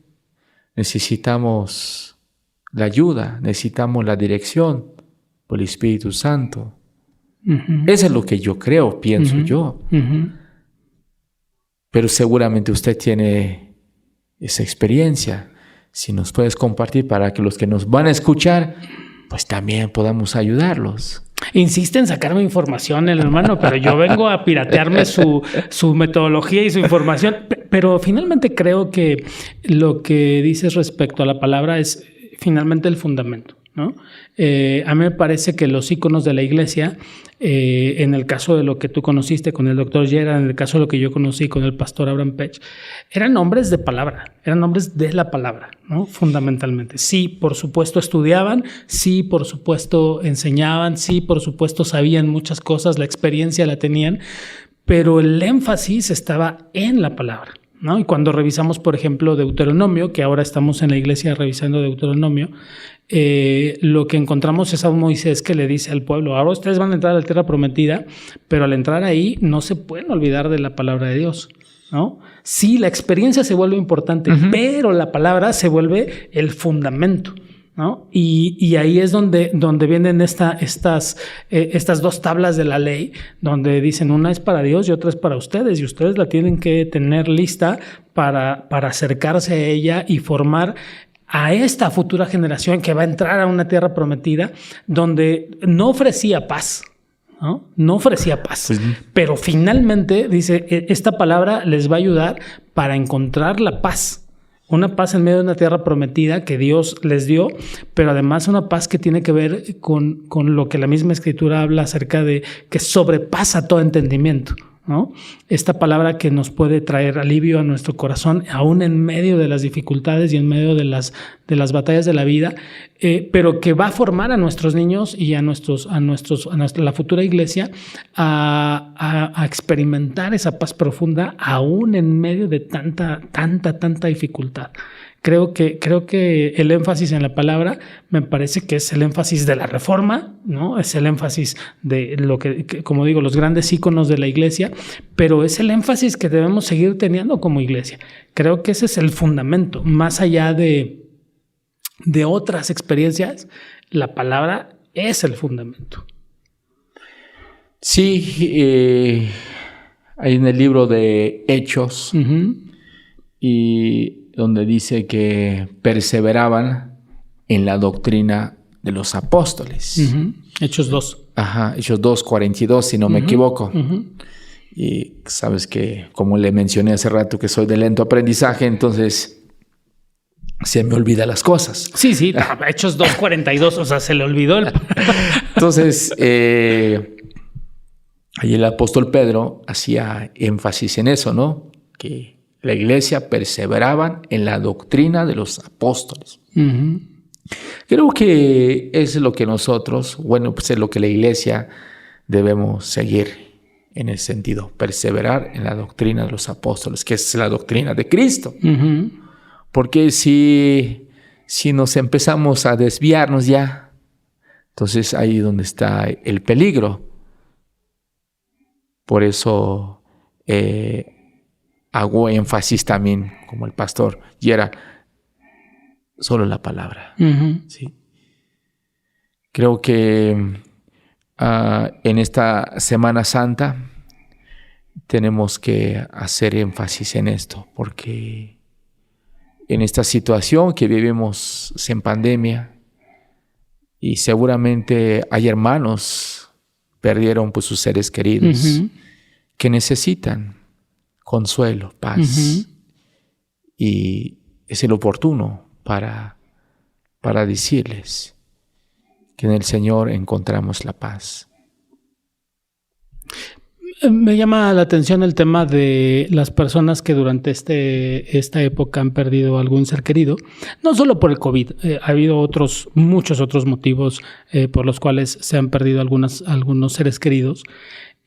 Necesitamos la ayuda, necesitamos la dirección por el Espíritu Santo. Eso es lo que yo creo, pienso yo. Pero seguramente usted tiene esa experiencia. Si nos puedes compartir para que los que nos van a escuchar, pues también podamos ayudarlos. Insiste en sacarme información el hermano, pero yo vengo a piratearme su metodología y su información. Pero finalmente creo que lo que dices respecto a la palabra es finalmente el fundamento, ¿no? A mí me parece que los íconos de la iglesia, en el caso de lo que tú conociste con el doctor Gerard, en el caso de lo que yo conocí con el pastor Abraham Pech, eran hombres de palabra, eran hombres de la palabra, ¿no? Fundamentalmente. Sí, por supuesto estudiaban, sí, por supuesto enseñaban, sí, por supuesto sabían muchas cosas, la experiencia la tenían, pero el énfasis estaba en la palabra, ¿no? Y cuando revisamos, por ejemplo, Deuteronomio, que ahora estamos en la iglesia revisando Deuteronomio, lo que encontramos es a un Moisés que le dice al pueblo: ahora ustedes van a entrar a la tierra prometida, pero al entrar ahí no se pueden olvidar de la palabra de Dios, ¿no? Sí, la experiencia se vuelve importante, pero la palabra se vuelve el fundamento, ¿no? Y ahí es donde vienen estas dos tablas de la ley, donde dicen una es para Dios y otra es para ustedes, y ustedes la tienen que tener lista para acercarse a ella y formar a esta futura generación que va a entrar a una tierra prometida donde no ofrecía paz, ¿no? No ofrecía paz, pero finalmente dice, esta palabra les va a ayudar para encontrar la paz. Una paz en medio de una tierra prometida que Dios les dio, pero además una paz que tiene que ver con lo que la misma Escritura habla acerca de que sobrepasa todo entendimiento, ¿no? Esta palabra que nos puede traer alivio a nuestro corazón, aún en medio de las dificultades y en medio de las batallas de la vida, pero que va a formar a nuestros niños y a la futura iglesia a experimentar esa paz profunda, aún en medio de tanta dificultad. Creo que el énfasis en la palabra me parece que es el énfasis de la reforma, ¿no? Es el énfasis de lo que, como digo, los grandes íconos de la iglesia, pero es el énfasis que debemos seguir teniendo como iglesia. Creo que ese es el fundamento. Más allá de otras experiencias, la palabra es el fundamento. Sí, hay en el libro de Hechos, y donde dice que perseveraban en la doctrina de los apóstoles. Hechos 2. Ajá, Hechos 2:42, si no me equivoco. Y sabes que, como le mencioné hace rato, que soy de lento aprendizaje, entonces se me olvidan las cosas. Sí, Hechos 2:42, o sea, se le olvidó el... Entonces, ahí el apóstol Pedro hacía énfasis en eso, ¿no? Que la iglesia perseveraban en la doctrina de los apóstoles. Creo que es lo que nosotros, pues es lo que la iglesia debemos seguir en ese sentido, perseverar en la doctrina de los apóstoles, que es la doctrina de Cristo. Porque si nos empezamos a desviarnos ya, entonces ahí es donde está el peligro. Por eso hago énfasis también, como el pastor Gerard, solo la palabra. ¿Sí? Creo que en esta Semana Santa tenemos que hacer énfasis en esto, porque en esta situación que vivimos en pandemia, y seguramente hay hermanos perdieron pues sus seres queridos que necesitan consuelo, paz, y es el oportuno para decirles que en el Señor encontramos la paz. Me llama la atención el tema de las personas que durante esta época han perdido algún ser querido, no solo por el COVID, ha habido muchos otros motivos por los cuales se han perdido algunos seres queridos.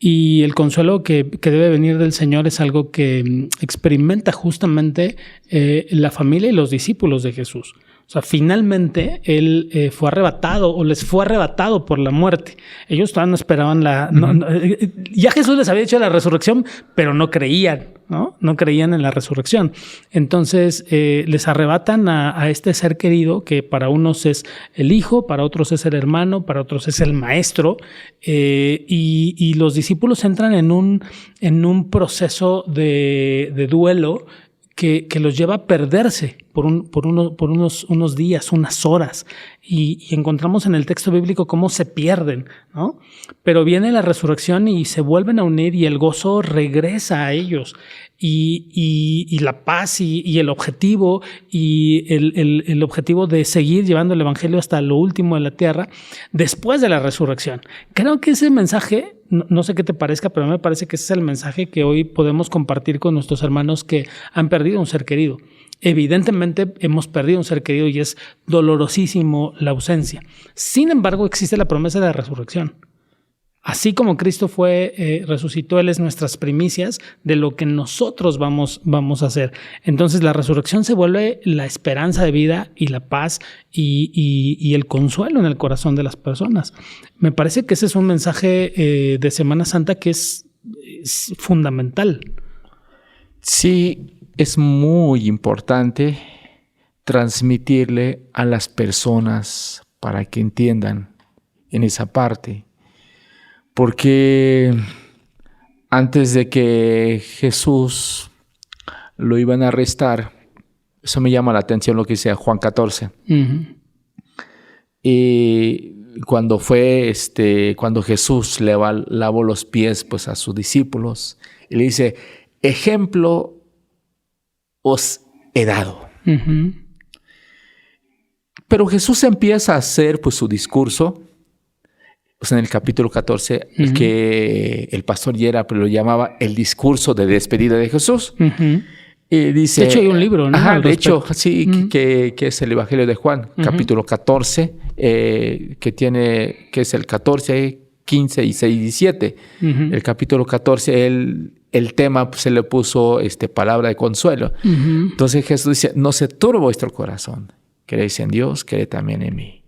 Y el consuelo que debe venir del Señor es algo que experimenta justamente la familia y los discípulos de Jesús. O sea, finalmente él fue arrebatado o les fue arrebatado por la muerte. Ellos todavía no esperaban ya Jesús les había dicho la resurrección, pero no creían, ¿no? No creían en la resurrección. Entonces les arrebatan a este ser querido que para unos es el hijo, para otros es el hermano, para otros es el maestro. Y los discípulos entran en un proceso de duelo que los lleva a perderse por unos días, unas horas. Y encontramos en el texto bíblico cómo se pierden, ¿no? Pero viene la resurrección y se vuelven a unir y el gozo regresa a ellos. Y la paz y el objetivo el objetivo de seguir llevando el evangelio hasta lo último de la tierra después de la resurrección. Creo que ese mensaje, no sé qué te parezca, pero me parece que ese es el mensaje que hoy podemos compartir con nuestros hermanos que han perdido un ser querido. Evidentemente hemos perdido un ser querido y es dolorosísimo la ausencia. Sin embargo, existe la promesa de la resurrección. Así como Cristo resucitó, Él es nuestras primicias de lo que nosotros vamos a hacer. Entonces la resurrección se vuelve la esperanza de vida y la paz y el consuelo en el corazón de las personas. Me parece que ese es un mensaje de Semana Santa que es fundamental. Sí, es muy importante transmitirle a las personas para que entiendan en esa parte. Porque antes de que Jesús lo iban a arrestar, eso me llama la atención lo que dice Juan 14. Uh-huh. Y cuando Jesús le lavó los pies pues, a sus discípulos, y le dice, ejemplo os he dado. Uh-huh. Pero Jesús empieza a hacer pues, su discurso. Pues en el capítulo 14, uh-huh. que el pastor Yera lo llamaba el discurso de despedida de Jesús. Uh-huh. Y dice, de hecho, hay un libro, ¿no? Ajá, de hecho, sí, uh-huh. que es el Evangelio de Juan, uh-huh. capítulo 14, que es el 14, 15, 16 y 17. Uh-huh. El capítulo 14, el tema pues, se le puso palabra de consuelo. Uh-huh. Entonces Jesús dice, no se turbe vuestro corazón. Creéis en Dios, creed también en mí.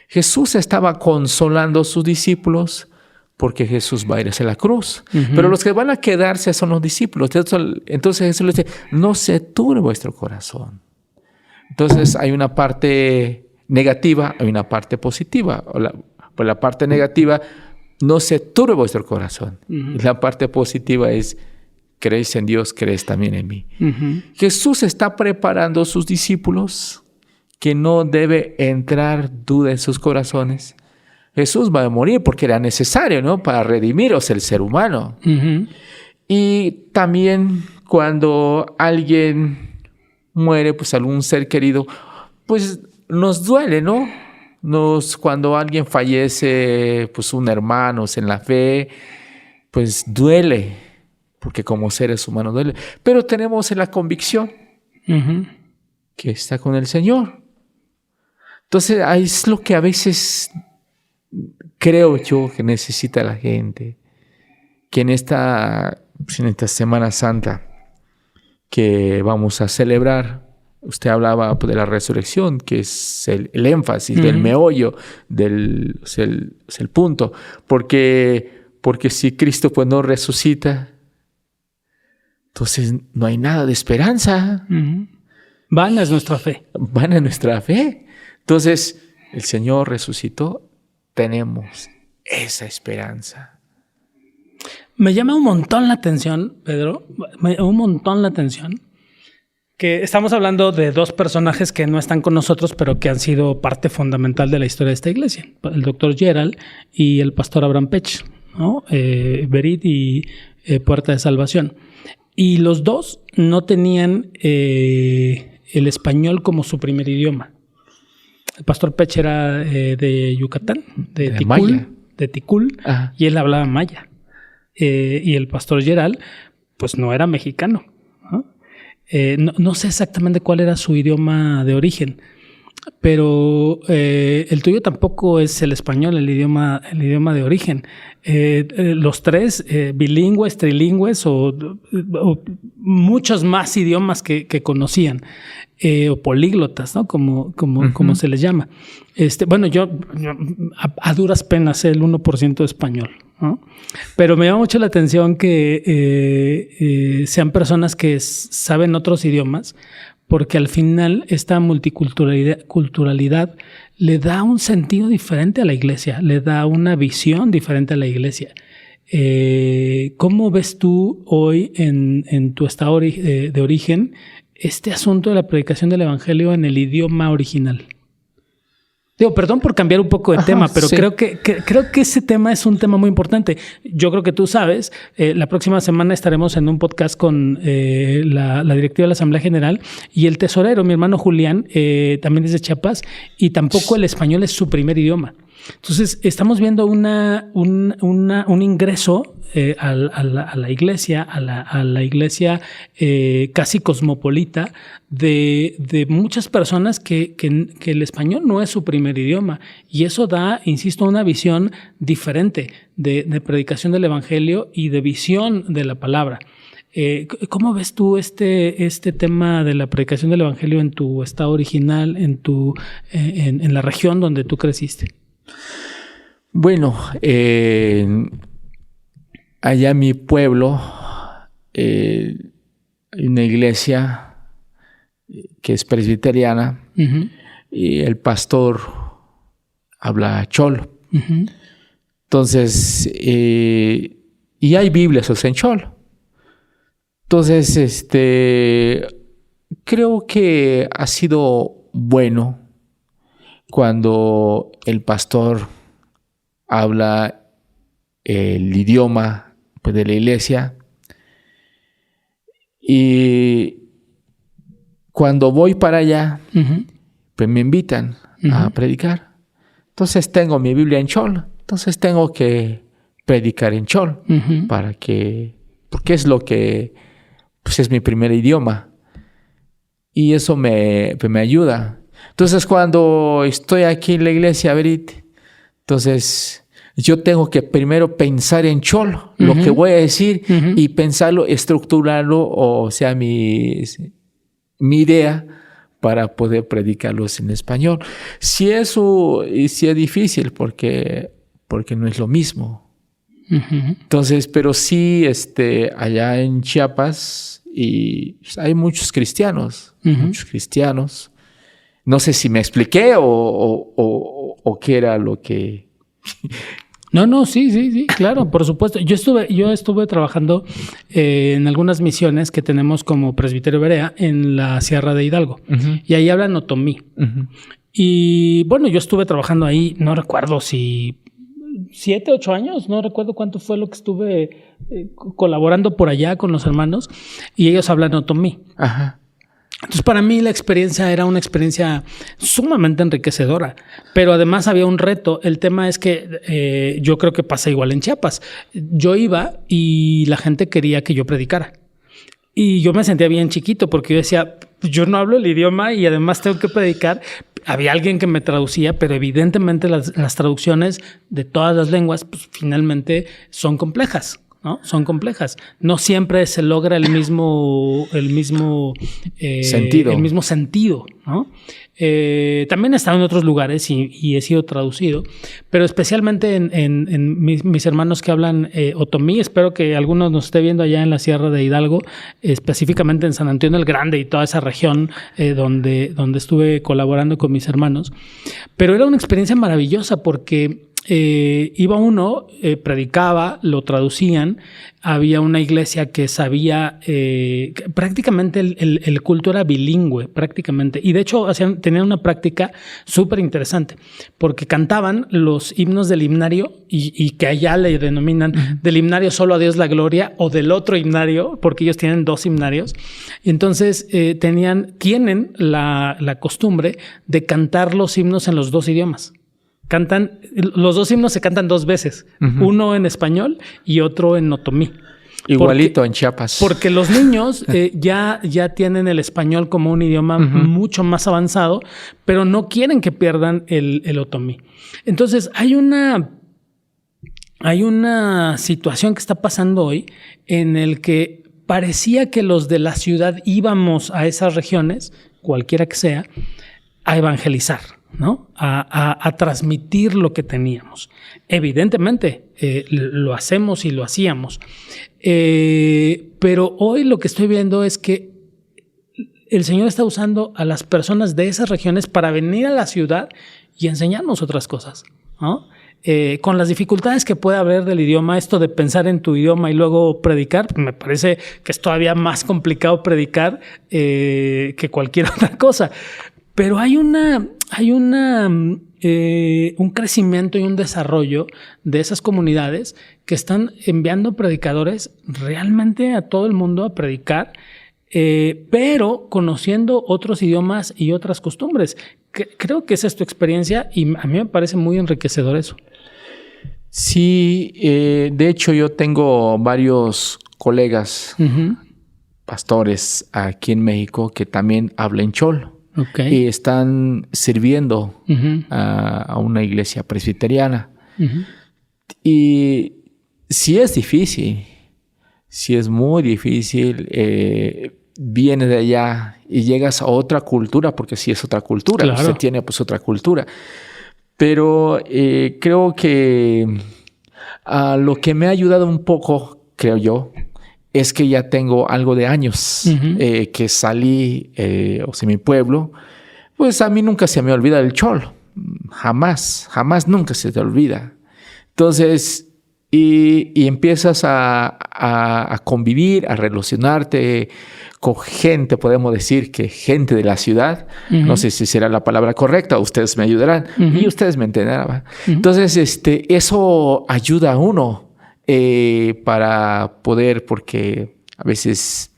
Jesús estaba consolando a sus discípulos porque Jesús va a ir hacia la cruz. Uh-huh. Pero los que van a quedarse son los discípulos. Entonces Jesús les dice, no se turbe vuestro corazón. Entonces hay una parte negativa, hay una parte positiva. Por la parte negativa, no se turbe vuestro corazón. Uh-huh. Y la parte positiva es, creéis en Dios, creéis también en mí. Uh-huh. Jesús está preparando a sus discípulos que no debe entrar duda en sus corazones. Jesús va a morir porque era necesario, ¿no? Para redimiros el ser humano. Uh-huh. Y también cuando alguien muere, pues algún ser querido, pues nos duele, ¿no? Cuando alguien fallece, pues un hermano en la fe, pues duele, porque como seres humanos duele. Pero tenemos la convicción uh-huh. que está con el Señor. Entonces, ahí es lo que a veces creo yo que necesita la gente. Que en esta Semana Santa que vamos a celebrar, usted hablaba de la resurrección, que es el énfasis uh-huh. del meollo, es el punto. Porque si Cristo pues, no resucita, entonces no hay nada de esperanza. Uh-huh. Vana es nuestra fe. Vana es nuestra fe. Entonces, el Señor resucitó, tenemos esa esperanza. Me llama un montón la atención, Pedro, que estamos hablando de dos personajes que no están con nosotros, pero que han sido parte fundamental de la historia de esta iglesia. El doctor Gerald y el pastor Abraham Pech, ¿no? Berit y Puerta de Salvación. Y los dos no tenían el español como su primer idioma. El pastor Pech era de Yucatán, de Ticul, ajá. y él hablaba maya. Y el pastor Gerald, pues no era mexicano. ¿No? No sé exactamente cuál era su idioma de origen. pero el tuyo tampoco es el español, el idioma de origen. Los tres, bilingües, trilingües o muchos más idiomas que conocían, o políglotas, ¿no? Como se les llama. Bueno, yo a duras penas sé el 1% de español, ¿no? Pero me llama mucho la atención que sean personas que saben otros idiomas, porque al final esta multiculturalidad le da un sentido diferente a la iglesia, le da una visión diferente a la iglesia. ¿Cómo ves tú hoy en tu estado de origen este asunto de la predicación del evangelio en el idioma original? Digo, perdón por cambiar un poco de tema, pero sí. creo que ese tema es un tema muy importante. Yo creo que tú sabes, la próxima semana estaremos en un podcast con la directiva de la Asamblea General y el tesorero, mi hermano Julián, también es de Chiapas, y tampoco el español es su primer idioma. Entonces, estamos viendo un ingreso a la iglesia, a la iglesia casi cosmopolita de muchas personas que el español no es su primer idioma. Y eso da, insisto, una visión diferente de predicación del evangelio y de visión de la palabra. ¿Cómo ves tú este tema de la predicación del evangelio en tu estado original, en la región donde tú creciste? Bueno, allá en mi pueblo hay una iglesia que es presbiteriana, uh-huh, y el pastor habla chol. Uh-huh. Entonces, y hay Biblias en chol. Entonces, creo que ha sido bueno cuando el pastor habla el idioma, pues, de la iglesia. Y cuando voy para allá, uh-huh, pues me invitan, uh-huh, a predicar. Entonces tengo mi Biblia en chol. Entonces tengo que predicar en chol, uh-huh, porque es lo que, pues, es mi primer idioma. Y eso me ayuda. Entonces, cuando estoy aquí en la iglesia, Berit, entonces yo tengo que primero pensar en chol, uh-huh, lo que voy a decir, uh-huh, y pensarlo, estructurarlo, o sea, mi idea para poder predicarlos en español. Sí es difícil porque no es lo mismo. Uh-huh. Entonces, pero sí, allá en Chiapas y hay muchos cristianos, uh-huh, muchos cristianos. No sé si me expliqué o qué era lo que... No, sí, claro, por supuesto. Yo estuve trabajando en algunas misiones que tenemos como Presbiterio Berea en la Sierra de Hidalgo, uh-huh, y ahí hablan otomí. Uh-huh. Y bueno, yo estuve trabajando ahí, no recuerdo si 7, 8 años, no recuerdo cuánto fue lo que estuve colaborando por allá con los hermanos, y ellos hablan otomí. Ajá. Entonces, para mí la experiencia era una experiencia sumamente enriquecedora, pero además había un reto. El tema es que yo creo que pasa igual en Chiapas. Yo iba y la gente quería que yo predicara. Y yo me sentía bien chiquito porque yo decía, yo no hablo el idioma y además tengo que predicar. Había alguien que me traducía, pero evidentemente las traducciones de todas las lenguas, pues, finalmente son complejas, ¿no? Son complejas. No siempre se logra el mismo sentido, ¿no? También he estado en otros lugares y he sido traducido, pero especialmente en mis hermanos que hablan otomí. Espero que algunos nos esté viendo allá en la Sierra de Hidalgo, específicamente en San Antonio el Grande y toda esa región donde estuve colaborando con mis hermanos. Pero era una experiencia maravillosa porque iba uno, predicaba, lo traducían, había una iglesia que sabía, prácticamente el culto era bilingüe, prácticamente, y de hecho tenían una práctica súper interesante, porque cantaban los himnos del himnario y que allá le denominan, uh-huh, del himnario solo a Dios la gloria, o del otro himnario, porque ellos tienen 2 himnarios. Entonces tienen la costumbre de cantar los himnos en los 2 idiomas. Los 2 himnos se cantan 2 veces, uh-huh, uno en español y otro en otomí. Igualito en Chiapas. Porque los niños ya tienen el español como un idioma mucho más avanzado, pero no quieren que pierdan el otomí. Entonces, hay una situación que está pasando hoy en el que parecía que los de la ciudad íbamos a esas regiones, cualquiera que sea, a evangelizar, ¿no? A transmitir lo que teníamos. Evidentemente, lo hacemos y lo hacíamos. Pero hoy lo que estoy viendo es que el Señor está usando a las personas de esas regiones para venir a la ciudad y enseñarnos otras cosas, ¿no? Con las dificultades que puede haber del idioma, esto de pensar en tu idioma y luego predicar, me parece que es todavía más complicado predicar que cualquier otra cosa. Pero hay un crecimiento y un desarrollo de esas comunidades que están enviando predicadores realmente a todo el mundo a predicar, pero conociendo otros idiomas y otras costumbres. Creo que esa es tu experiencia y a mí me parece muy enriquecedor eso. Sí, de hecho yo tengo varios colegas pastores aquí en México que también hablan chol. Okay. Y están sirviendo a una iglesia presbiteriana. Y sí es difícil, sí es muy difícil. Vienes de allá y llegas a otra cultura, porque sí es otra cultura. Claro. Usted tiene pues otra cultura. Pero creo que lo que me ha ayudado un poco, creo yo, es que ya tengo algo de años que salí, mi pueblo. Pues a mí nunca se me olvida el chol. Jamás nunca se te olvida. Entonces, y empiezas a convivir, a relacionarte con gente, podemos decir que gente de la ciudad. No sé si será la palabra correcta, ustedes me ayudarán y ustedes me entenderán. Entonces, eso ayuda a uno para poder, porque a veces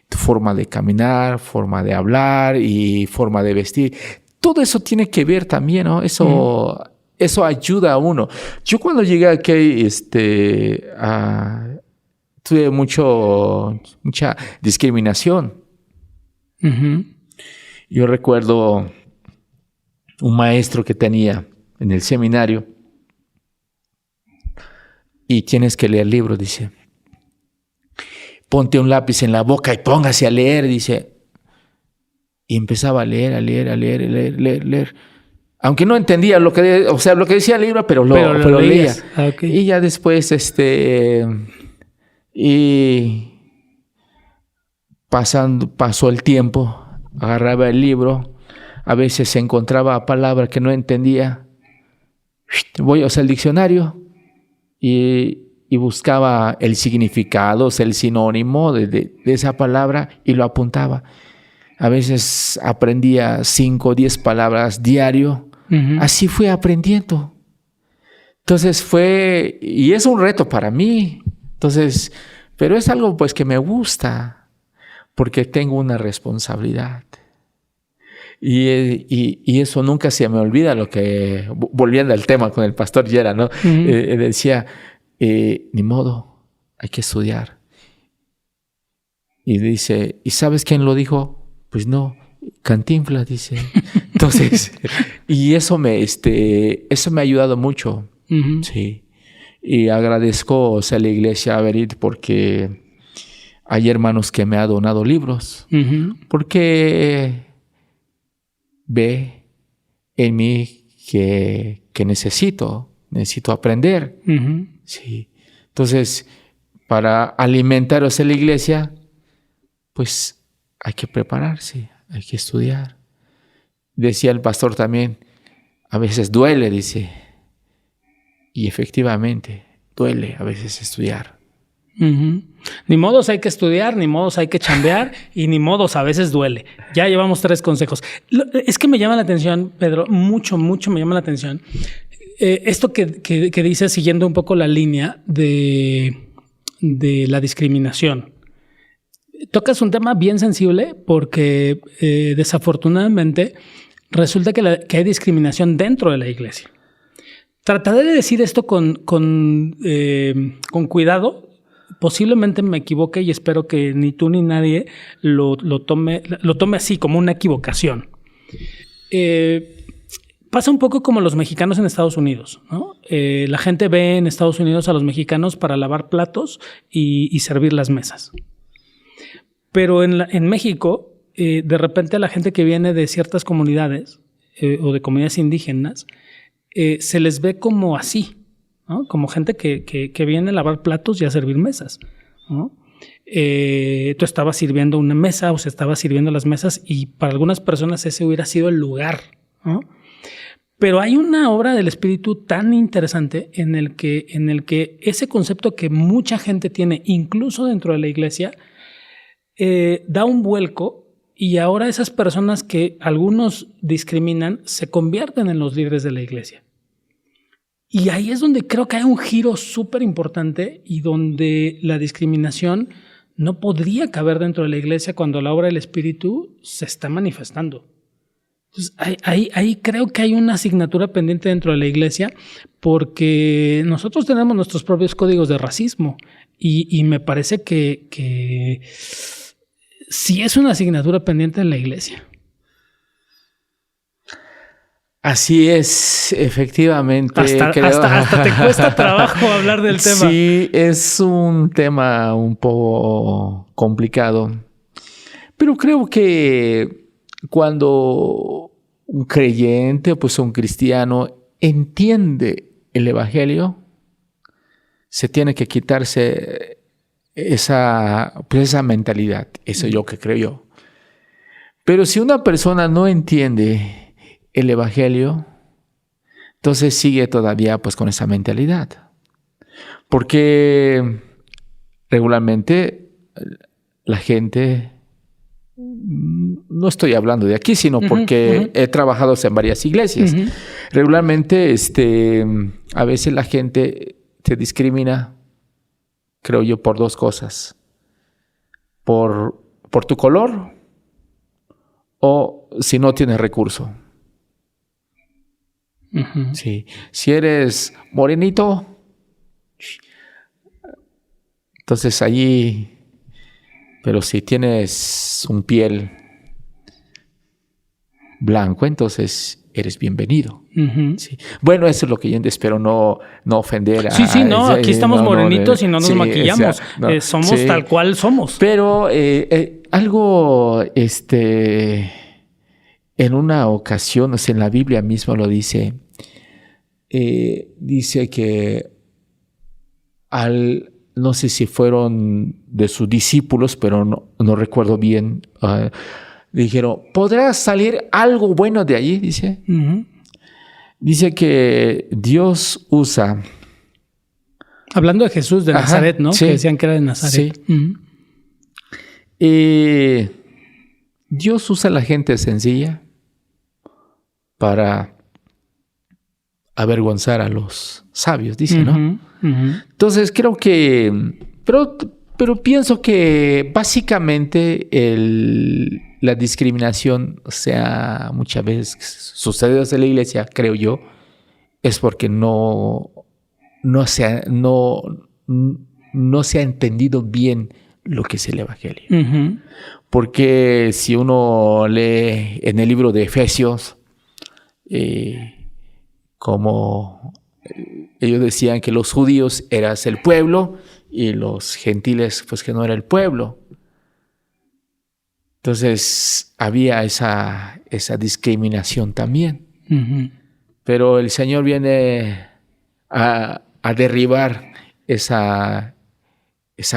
tu forma de caminar, forma de hablar y forma de vestir, todo eso tiene que ver también, ¿no? Eso ayuda a uno. Yo cuando llegué aquí, tuve mucha discriminación. Yo recuerdo un maestro que tenía en el seminario y tienes que leer libros, dice. Ponte un lápiz en la boca y póngase a leer, dice. Y empezaba a leer. Aunque no entendía lo que decía el libro, pero lo leía. Okay. Y ya después, y pasó el tiempo, agarraba el libro, a veces encontraba palabras que no entendía. Voy a usar el diccionario y buscaba el significado, el sinónimo de esa palabra y lo apuntaba. A veces aprendía 5 o 10 palabras diario. Así fui aprendiendo. Entonces y es un reto para mí. Entonces, pero es algo pues que me gusta porque tengo una responsabilidad. Y eso nunca se me olvida, lo que, volviendo al tema con el pastor Yera, ¿no? Decía, ni modo, hay que estudiar. Y dice, ¿y sabes quién lo dijo? Pues no, Cantinflas, dice. Entonces, y eso me ha ayudado mucho. Sí. Y agradezco a la iglesia Berit porque hay hermanos que me han donado libros. Porque ve en mí que necesito aprender. Sí. Entonces, para alimentar a la iglesia, pues hay que prepararse, hay que estudiar. Decía el pastor también, a veces duele, dice. Y efectivamente, duele a veces estudiar. Ni modos hay que estudiar, ni modos hay que chambear y ni modos a veces duele. Ya llevamos 3 consejos. Es que me llama la atención, Pedro, mucho me llama la atención. Esto que dices, siguiendo un poco la línea de la discriminación. Tocas un tema bien sensible porque desafortunadamente resulta que hay discriminación dentro de la iglesia. Trataré de decir esto con cuidado posiblemente me equivoque y espero que ni tú ni nadie lo tome así como una equivocación. Pasa un poco como los mexicanos en Estados Unidos, ¿no? La gente ve en Estados Unidos a los mexicanos para lavar platos y servir las mesas. Pero en México, de repente a la gente que viene de ciertas comunidades o de comunidades indígenas, se les ve como así, ¿no? Como gente que viene a lavar platos y a servir mesas, ¿no? Tú estabas sirviendo una mesa o se estaba sirviendo las mesas y para algunas personas ese hubiera sido el lugar, ¿no? Pero hay una obra del espíritu tan interesante en el que ese concepto que mucha gente tiene, incluso dentro de la iglesia, da un vuelco y ahora esas personas que algunos discriminan se convierten en los líderes de la iglesia. Y ahí es donde creo que hay un giro súper importante y donde la discriminación no podría caber dentro de la iglesia cuando la obra del espíritu se está manifestando. Entonces, ahí creo que hay una asignatura pendiente dentro de la iglesia porque nosotros tenemos nuestros propios códigos de racismo y me parece que sí es una asignatura pendiente en la iglesia. Así es, efectivamente. Hasta te cuesta trabajo hablar del tema. Sí, es un tema un poco complicado. Pero creo que cuando un creyente, pues un cristiano, entiende el evangelio, se tiene que quitarse esa mentalidad. Eso yo que creo yo. Pero si una persona no entiende el evangelio, entonces sigue todavía pues con esa mentalidad. Porque regularmente la gente, no estoy hablando de aquí, sino porque he trabajado en varias iglesias. Regularmente a veces la gente te discrimina, creo yo, por dos cosas. Por tu color o si no tienes recurso. Sí. Si eres morenito, entonces allí, pero si tienes un piel blanco, entonces eres bienvenido. Sí. Bueno, eso es lo que yo espero, no ofender a... Sí, no, aquí estamos morenitos y no nos maquillamos. O sea, somos tal cual somos. Pero algo, en una ocasión, o sea, en la Biblia mismo lo dice, dice que no sé si fueron de sus discípulos, pero no recuerdo bien, dijeron, ¿podrá salir algo bueno de allí? Dice. Dice que Dios usa... Hablando de Jesús de Nazaret, ¿no? Sí. Que decían que era de Nazaret. Sí. Dios usa a la gente sencilla para avergonzar a los sabios, dice, ¿no? Entonces creo que... Pero pienso que básicamente la discriminación, o sea, muchas veces sucede en la iglesia, creo yo, es porque no se ha entendido bien lo que es el evangelio. Porque si uno lee en el libro de Efesios, como ellos decían que los judíos eran el pueblo y los gentiles pues que no era el pueblo. Entonces había esa discriminación también. Pero el Señor viene a derribar esa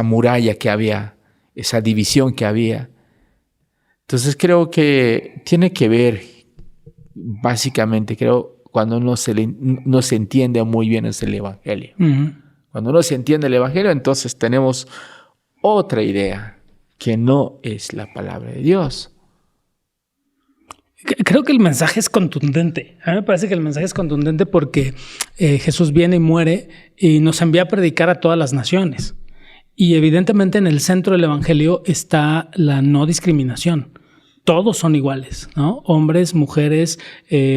muralla que había, esa división que había. Entonces creo que tiene que ver, básicamente, cuando no se entiende muy bien es el evangelio. Cuando no se entiende el evangelio, entonces tenemos otra idea, que no es la palabra de Dios. Creo que el mensaje es contundente. A mí me parece que el mensaje es contundente porque Jesús viene y muere y nos envía a predicar a todas las naciones. Y evidentemente en el centro del evangelio está la no discriminación. Todos son iguales, ¿no? Hombres, mujeres,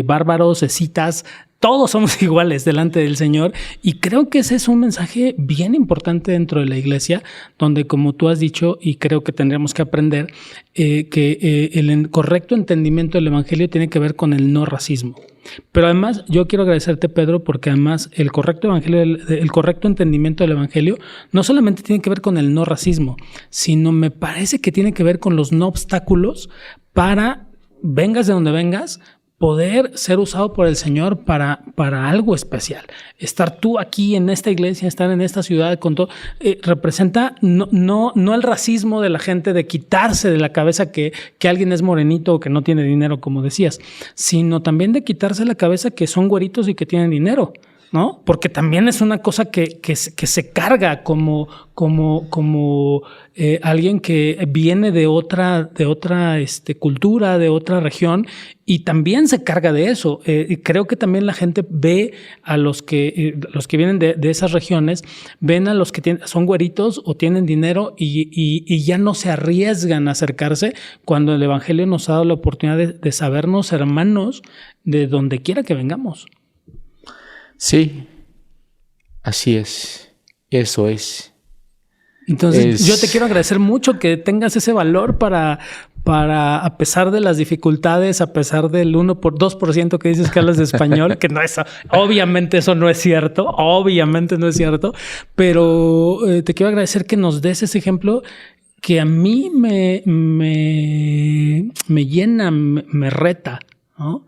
bárbaros, escitas, Todos somos iguales delante del Señor, y creo que ese es un mensaje bien importante dentro de la iglesia, donde, como tú has dicho, y creo que tendríamos que aprender, que el correcto entendimiento del evangelio tiene que ver con el no racismo. Pero además, yo quiero agradecerte, Pedro, porque además el correcto entendimiento del evangelio no solamente tiene que ver con el no racismo, sino me parece que tiene que ver con los no obstáculos para, vengas de donde vengas, poder ser usado por el Señor para algo especial. Estar tú aquí en esta iglesia, estar en esta ciudad con todo, representa no el racismo de la gente, de quitarse de la cabeza que alguien es morenito o que no tiene dinero, como decías, sino también de quitarse de la cabeza que son güeritos y que tienen dinero, ¿no? Porque también es una cosa que se carga como alguien que viene de otra cultura, de otra región, y también se carga de eso. Y creo que también la gente ve a los que vienen de esas regiones, ven a los que son güeritos o tienen dinero y ya no se arriesgan a acercarse, cuando el evangelio nos ha dado la oportunidad de sabernos hermanos de donde quiera que vengamos. Sí, así es, eso es. Entonces, yo te quiero agradecer mucho que tengas ese valor para, a pesar de las dificultades, a pesar del 2% que dices que hablas de español, que no es, obviamente eso no es cierto, pero te quiero agradecer que nos des ese ejemplo que a mí me llena, me reta, ¿no?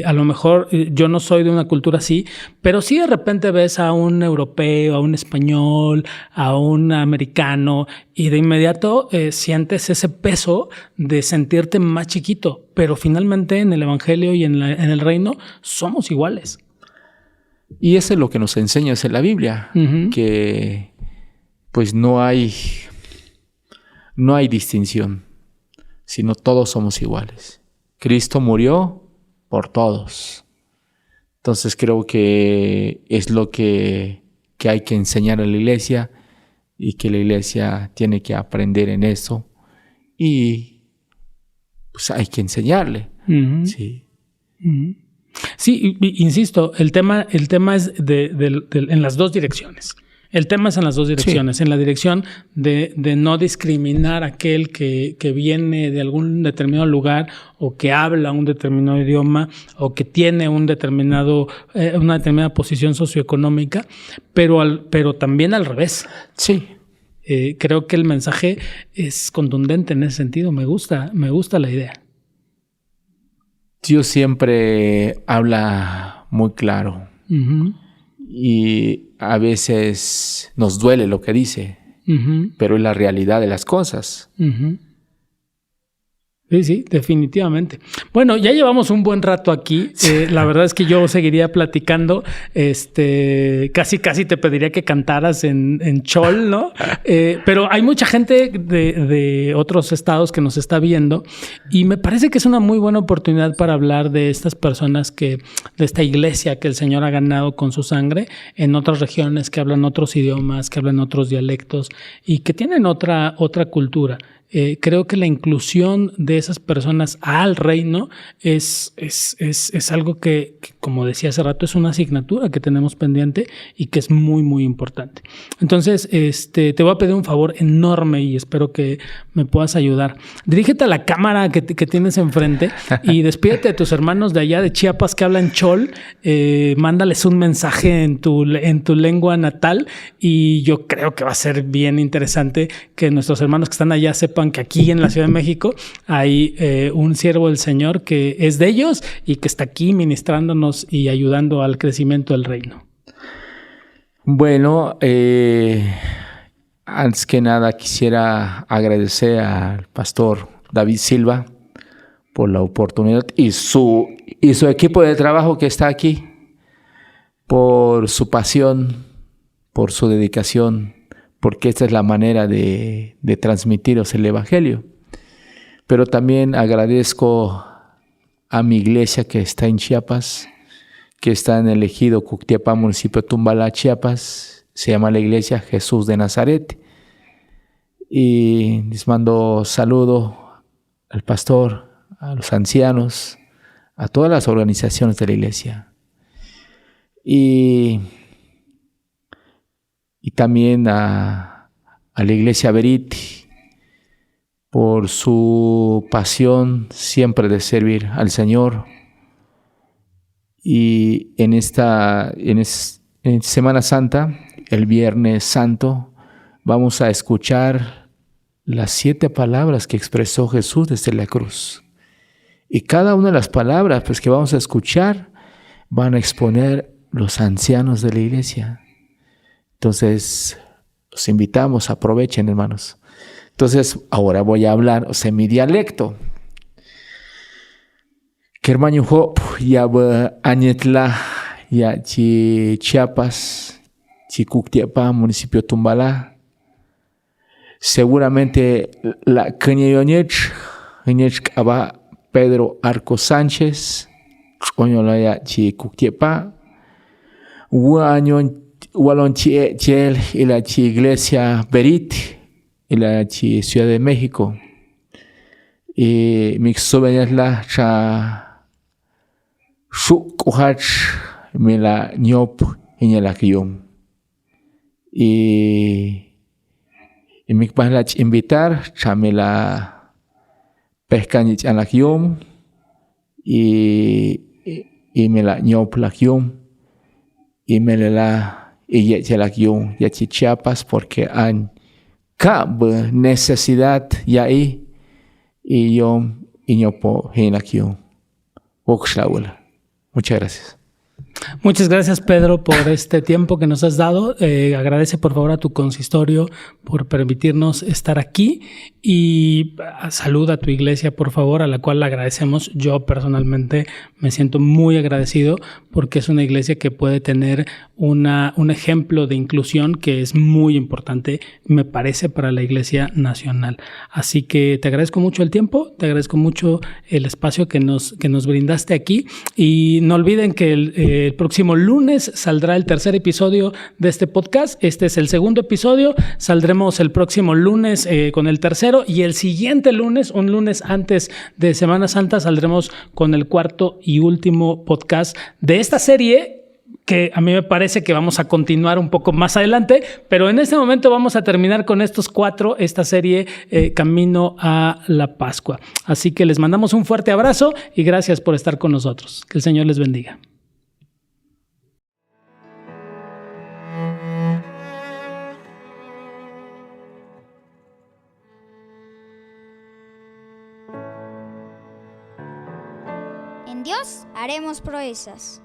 A lo mejor yo no soy de una cultura así, pero sí de repente ves a un europeo, a un español, a un americano, y de inmediato sientes ese peso de sentirte más chiquito, pero finalmente en el evangelio y en el reino somos iguales. Y eso es lo que nos enseña en la Biblia, que pues no hay distinción, sino todos somos iguales. Cristo murió por todos. Entonces creo que es lo que hay que enseñar a la iglesia, y que la iglesia tiene que aprender en eso, y pues hay que enseñarle. Sí. Sí, insisto, el tema es en las dos direcciones. El tema es en las dos direcciones. Sí. En la dirección de no discriminar a aquel que viene de algún determinado lugar, o que habla un determinado idioma, o que tiene una determinada posición socioeconómica, pero también al revés. Sí. Creo que el mensaje es contundente en ese sentido. Me gusta la idea. Dios siempre habla muy claro. Y a veces nos duele lo que dice, pero es la realidad de las cosas. Sí, definitivamente. Bueno, ya llevamos un buen rato aquí. La verdad es que yo seguiría platicando. Casi te pediría que cantaras en chol, ¿no? Pero hay mucha gente de otros estados que nos está viendo, y me parece que es una muy buena oportunidad para hablar de estas personas de esta iglesia que el Señor ha ganado con su sangre en otras regiones, que hablan otros idiomas, que hablan otros dialectos y que tienen otra cultura. Creo que la inclusión de esas personas al reino es algo que, como decía hace rato, es una asignatura que tenemos pendiente y que es muy, muy importante. Entonces, te voy a pedir un favor enorme y espero que me puedas ayudar. Dirígete a la cámara que tienes enfrente y despídete de tus hermanos de allá de Chiapas que hablan chol. Mándales un mensaje en tu lengua natal, y yo creo que va a ser bien interesante que nuestros hermanos que están allá sepan que aquí en la Ciudad de México hay un siervo del Señor que es de ellos y que está aquí ministrándonos y ayudando al crecimiento del reino. Bueno, antes que nada quisiera agradecer al pastor David Silva por la oportunidad y su equipo de trabajo que está aquí, por su pasión, por su dedicación, porque esta es la manera de transmitiros el evangelio. Pero también agradezco a mi iglesia que está en Chiapas, que está en el ejido Cuctiapa, municipio de Tumbala, Chiapas. Se llama la iglesia Jesús de Nazaret. Y les mando saludo al pastor, a los ancianos, a todas las organizaciones de la iglesia. y también a la Iglesia Berit por su pasión siempre de servir al Señor. Y en Semana Santa, el Viernes Santo, vamos a escuchar las 7 palabras que expresó Jesús desde la cruz. Y cada una de las palabras pues, que vamos a escuchar van a exponer los ancianos de la iglesia. Entonces, los invitamos, aprovechen, hermanos. Entonces, ahora voy a hablar, mi dialecto. Kermaño hop, ya añetla, ya chi Chiapas, chi Cuctiepa, municipio Tumbala. Seguramente la Cañayonech, aba Pedro Arco Sánchez, Oñolaya chi Cuctiepa, Walon chi Chel y la chi Iglesia Berit y la chi Ciudad de México. Y mixobeñasla cha Shukujach me la ñop en el aquium. Y me la invitar, chame la pescanich en la aquium y me la ñop la aquium y me la y ya la aquium ya Chiapas porque han cab necesidad ya ahí y yo ñopo en la aquium. Muchas gracias. Muchas gracias, Pedro, por este tiempo que nos has dado. Agradece, por favor, a tu consistorio por permitirnos estar aquí y saluda a tu iglesia, por favor, a la cual le agradecemos. Yo personalmente me siento muy agradecido porque es una iglesia que puede tener un ejemplo de inclusión que es muy importante, me parece, para la Iglesia Nacional. Así que te agradezco mucho el tiempo, te agradezco mucho el espacio que nos brindaste aquí y no olviden que el próximo lunes saldrá el tercer episodio de este podcast. Este es el segundo episodio, saldremos el próximo lunes con el tercero y el siguiente lunes, un lunes antes de Semana Santa, saldremos con el cuarto y último podcast de esta serie, que a mí me parece que vamos a continuar un poco más adelante, pero en este momento vamos a terminar con estos 4, esta serie Camino a la Pascua. Así que les mandamos un fuerte abrazo y gracias por estar con nosotros. Que el Señor les bendiga. En Dios haremos proezas.